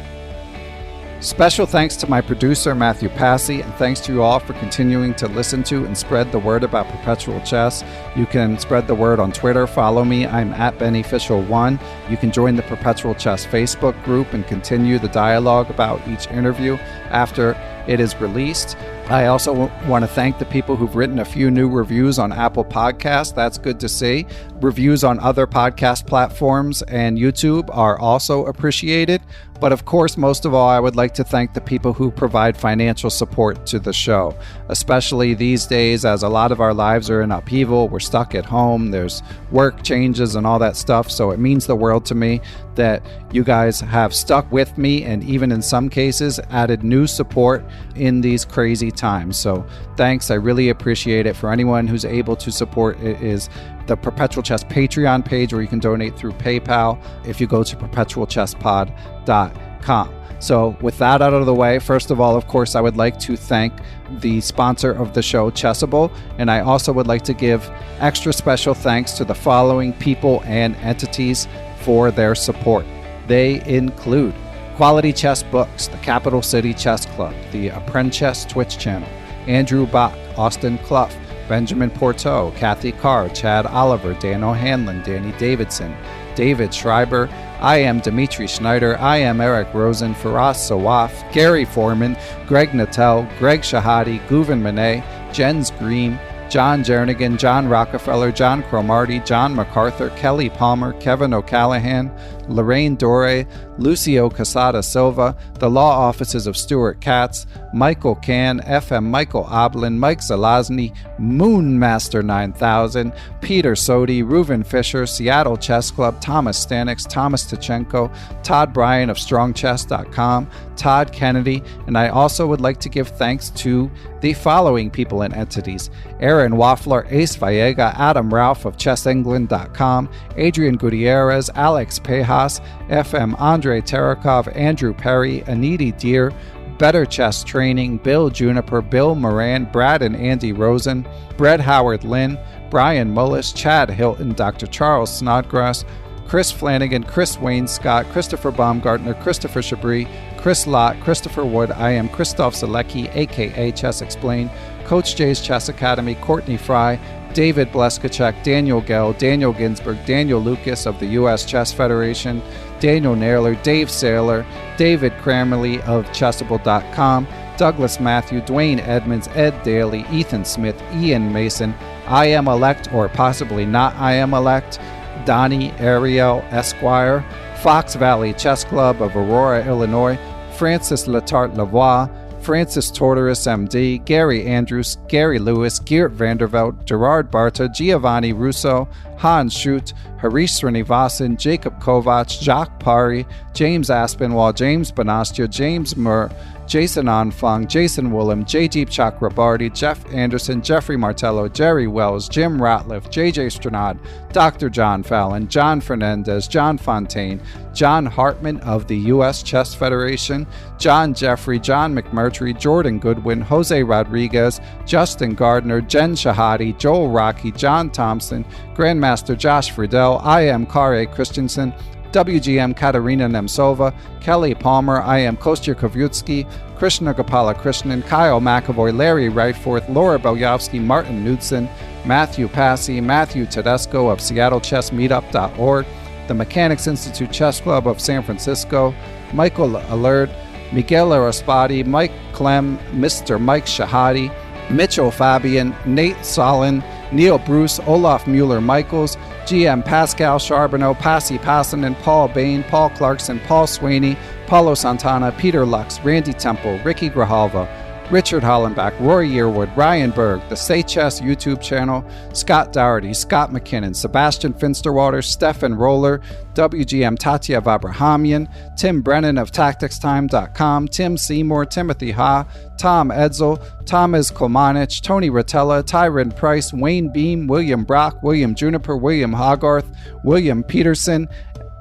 A: Special thanks to my producer, Matthew Passy, and thanks to you all for continuing to listen to and spread the word about Perpetual Chess. You can spread the word on Twitter. Follow me. I'm at Beneficial1. You can join the Perpetual Chess Facebook group and continue the dialogue about each interview after it is released. I also want to thank the people who've written a few new reviews on Apple Podcasts. That's good to see. Reviews on other podcast platforms and YouTube are also appreciated. But of course, most of all, I would like to thank the people who provide financial support to the show, especially these days as a lot of our lives are in upheaval. We're stuck at home. There's work changes and all that stuff. So it means the world to me that you guys have stuck with me and even in some cases added new support in these crazy times. So thanks. I really appreciate it. For anyone who's able to support, it is the Perpetual Chess Patreon page where you can donate through PayPal if you go to perpetualchesspod.com. So with that out of the way, first of all, of course, I would like to thank the sponsor of the show, Chessable, and I also would like to give extra special thanks to the following people and entities for their support. They include Quality Chess Books, the Capital City Chess Club, the Apprentice Twitch channel, Andrew Bach, Austin Clough, Benjamin Porteau, Kathy Carr, Chad Oliver, Dan O'Hanlon, Danny Davidson, David Schreiber, I am Dimitri Schneider, I am Eric Rosen, Faraz Sawaf, Gary Foreman, Greg Nattel, Greg Shahadi, Guven Manet, Jens Green, John Jernigan, John Rockefeller, John Cromarty, John MacArthur, Kelly Palmer, Kevin O'Callahan, Lorraine Dore, Lucio Casada Silva, the law offices of Stuart Katz, Michael Can, FM Michael Oblin, Mike Zelazny, Moonmaster 9000, Peter Sodi, Reuven Fisher, Seattle Chess Club, Thomas Stanix, Thomas Tachenko, Todd Bryan of StrongChess.com, Todd Kennedy, and I also would like to give thanks to the following people and entities: Aaron Waffler, Ace Vallega, Adam Ralph of ChessEngland.com, Adrian Gutierrez, Alex Pejas, FM Andre Terakov, Andrew Perry, Aniti Deer, Better Chess Training, Bill Juniper, Bill Moran, Brad and Andy Rosen, Brett Howard Lynn, Brian Mullis, Chad Hilton, Dr. Charles Snodgrass, Chris Flanagan, Chris Wayne Scott, Christopher Baumgartner, Christopher Chabris, Chris Lott, Christopher Wood, I am Christoph Zalecki, aka Chess Explained, Coach J's Chess Academy, Courtney Fry, David Bleskacek, Daniel Gell, Daniel Ginsberg, Daniel Lucas of the U.S. Chess Federation, Daniel Naylor, Dave Saylor, David Crammerly of Chessable.com, Douglas Matthew, Dwayne Edmonds, Ed Daly, Ethan Smith, Ian Mason, I Am Elect or possibly not I Am Elect, Donnie Ariel Esquire, Fox Valley Chess Club of Aurora, Illinois, Francis Letarte Lavoie, Francis Tortoris, MD, Gary Andrews, Gary Lewis, Geert Vanderveld, Gerard Barta, Giovanni Russo, Hans Schut, Harish Srinivasan, Jacob Kovac, Jacques Pari, James Aspinwall, James Bonastia, James Murr, Jason Onfong, Jason Woolham, J.Deep Chakrabarty, Jeff Anderson, Jeffrey Martello, Jerry Wells, Jim Ratliff, J.J. Stranad, Dr. John Fallon, John Fernandez, John Fontaine, John Hartman of the U.S. Chess Federation, John Jeffrey, John McMurtry, Jordan Goodwin, Jose Rodriguez, Justin Gardner, Jen Shahadi, Joel Rocky, John Thompson, Grandmaster Josh Friedel, I am Kåre Kristensen, WGM Katarina Nemtsova, Kelly Palmer, I am Kostya Kovyutsky, Krishna Gopala Krishnan, Kyle McAvoy, Larry Wrightforth, Laura Belyovsky, Martin Knudsen, Matthew Passy, Matthew Tedesco of SeattleChessMeetup.org, the Mechanics Institute Chess Club of San Francisco, Michael Allard, Miguel Araspati, Mike Clem, Mr. Mike Shahadi, Mitchell Fabian, Nate Solin, Neil Bruce, Olaf Mueller-Michaels, GM Pascal Charbonneau, Pasi Passanen, Paul Bain, Paul Clarkson, Paul Sweeney, Paulo Santana, Peter Lux, Randy Temple, Ricky Grijalva, Richard Hollenbach, Roy Yearwood, Ryan Berg, the Say Chess YouTube channel, Scott Dougherty, Scott McKinnon, Sebastian Finsterwater, Stefan Roller, WGM Tatya Vabrahamian, Tim Brennan of TacticsTime.com, Tim Seymour, Timothy Ha, Tom Edsel, Thomas Kolmanich, Tony Rotella, Tyron Price, Wayne Beam, William Brock, William Juniper, William Hogarth, William Peterson,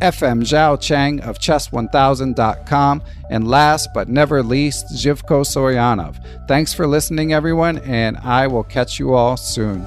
A: FM Zhao Chang of Chess1000.com, and last but never least, Zhivko Soryanov. Thanks for listening, everyone, and I will catch you all soon.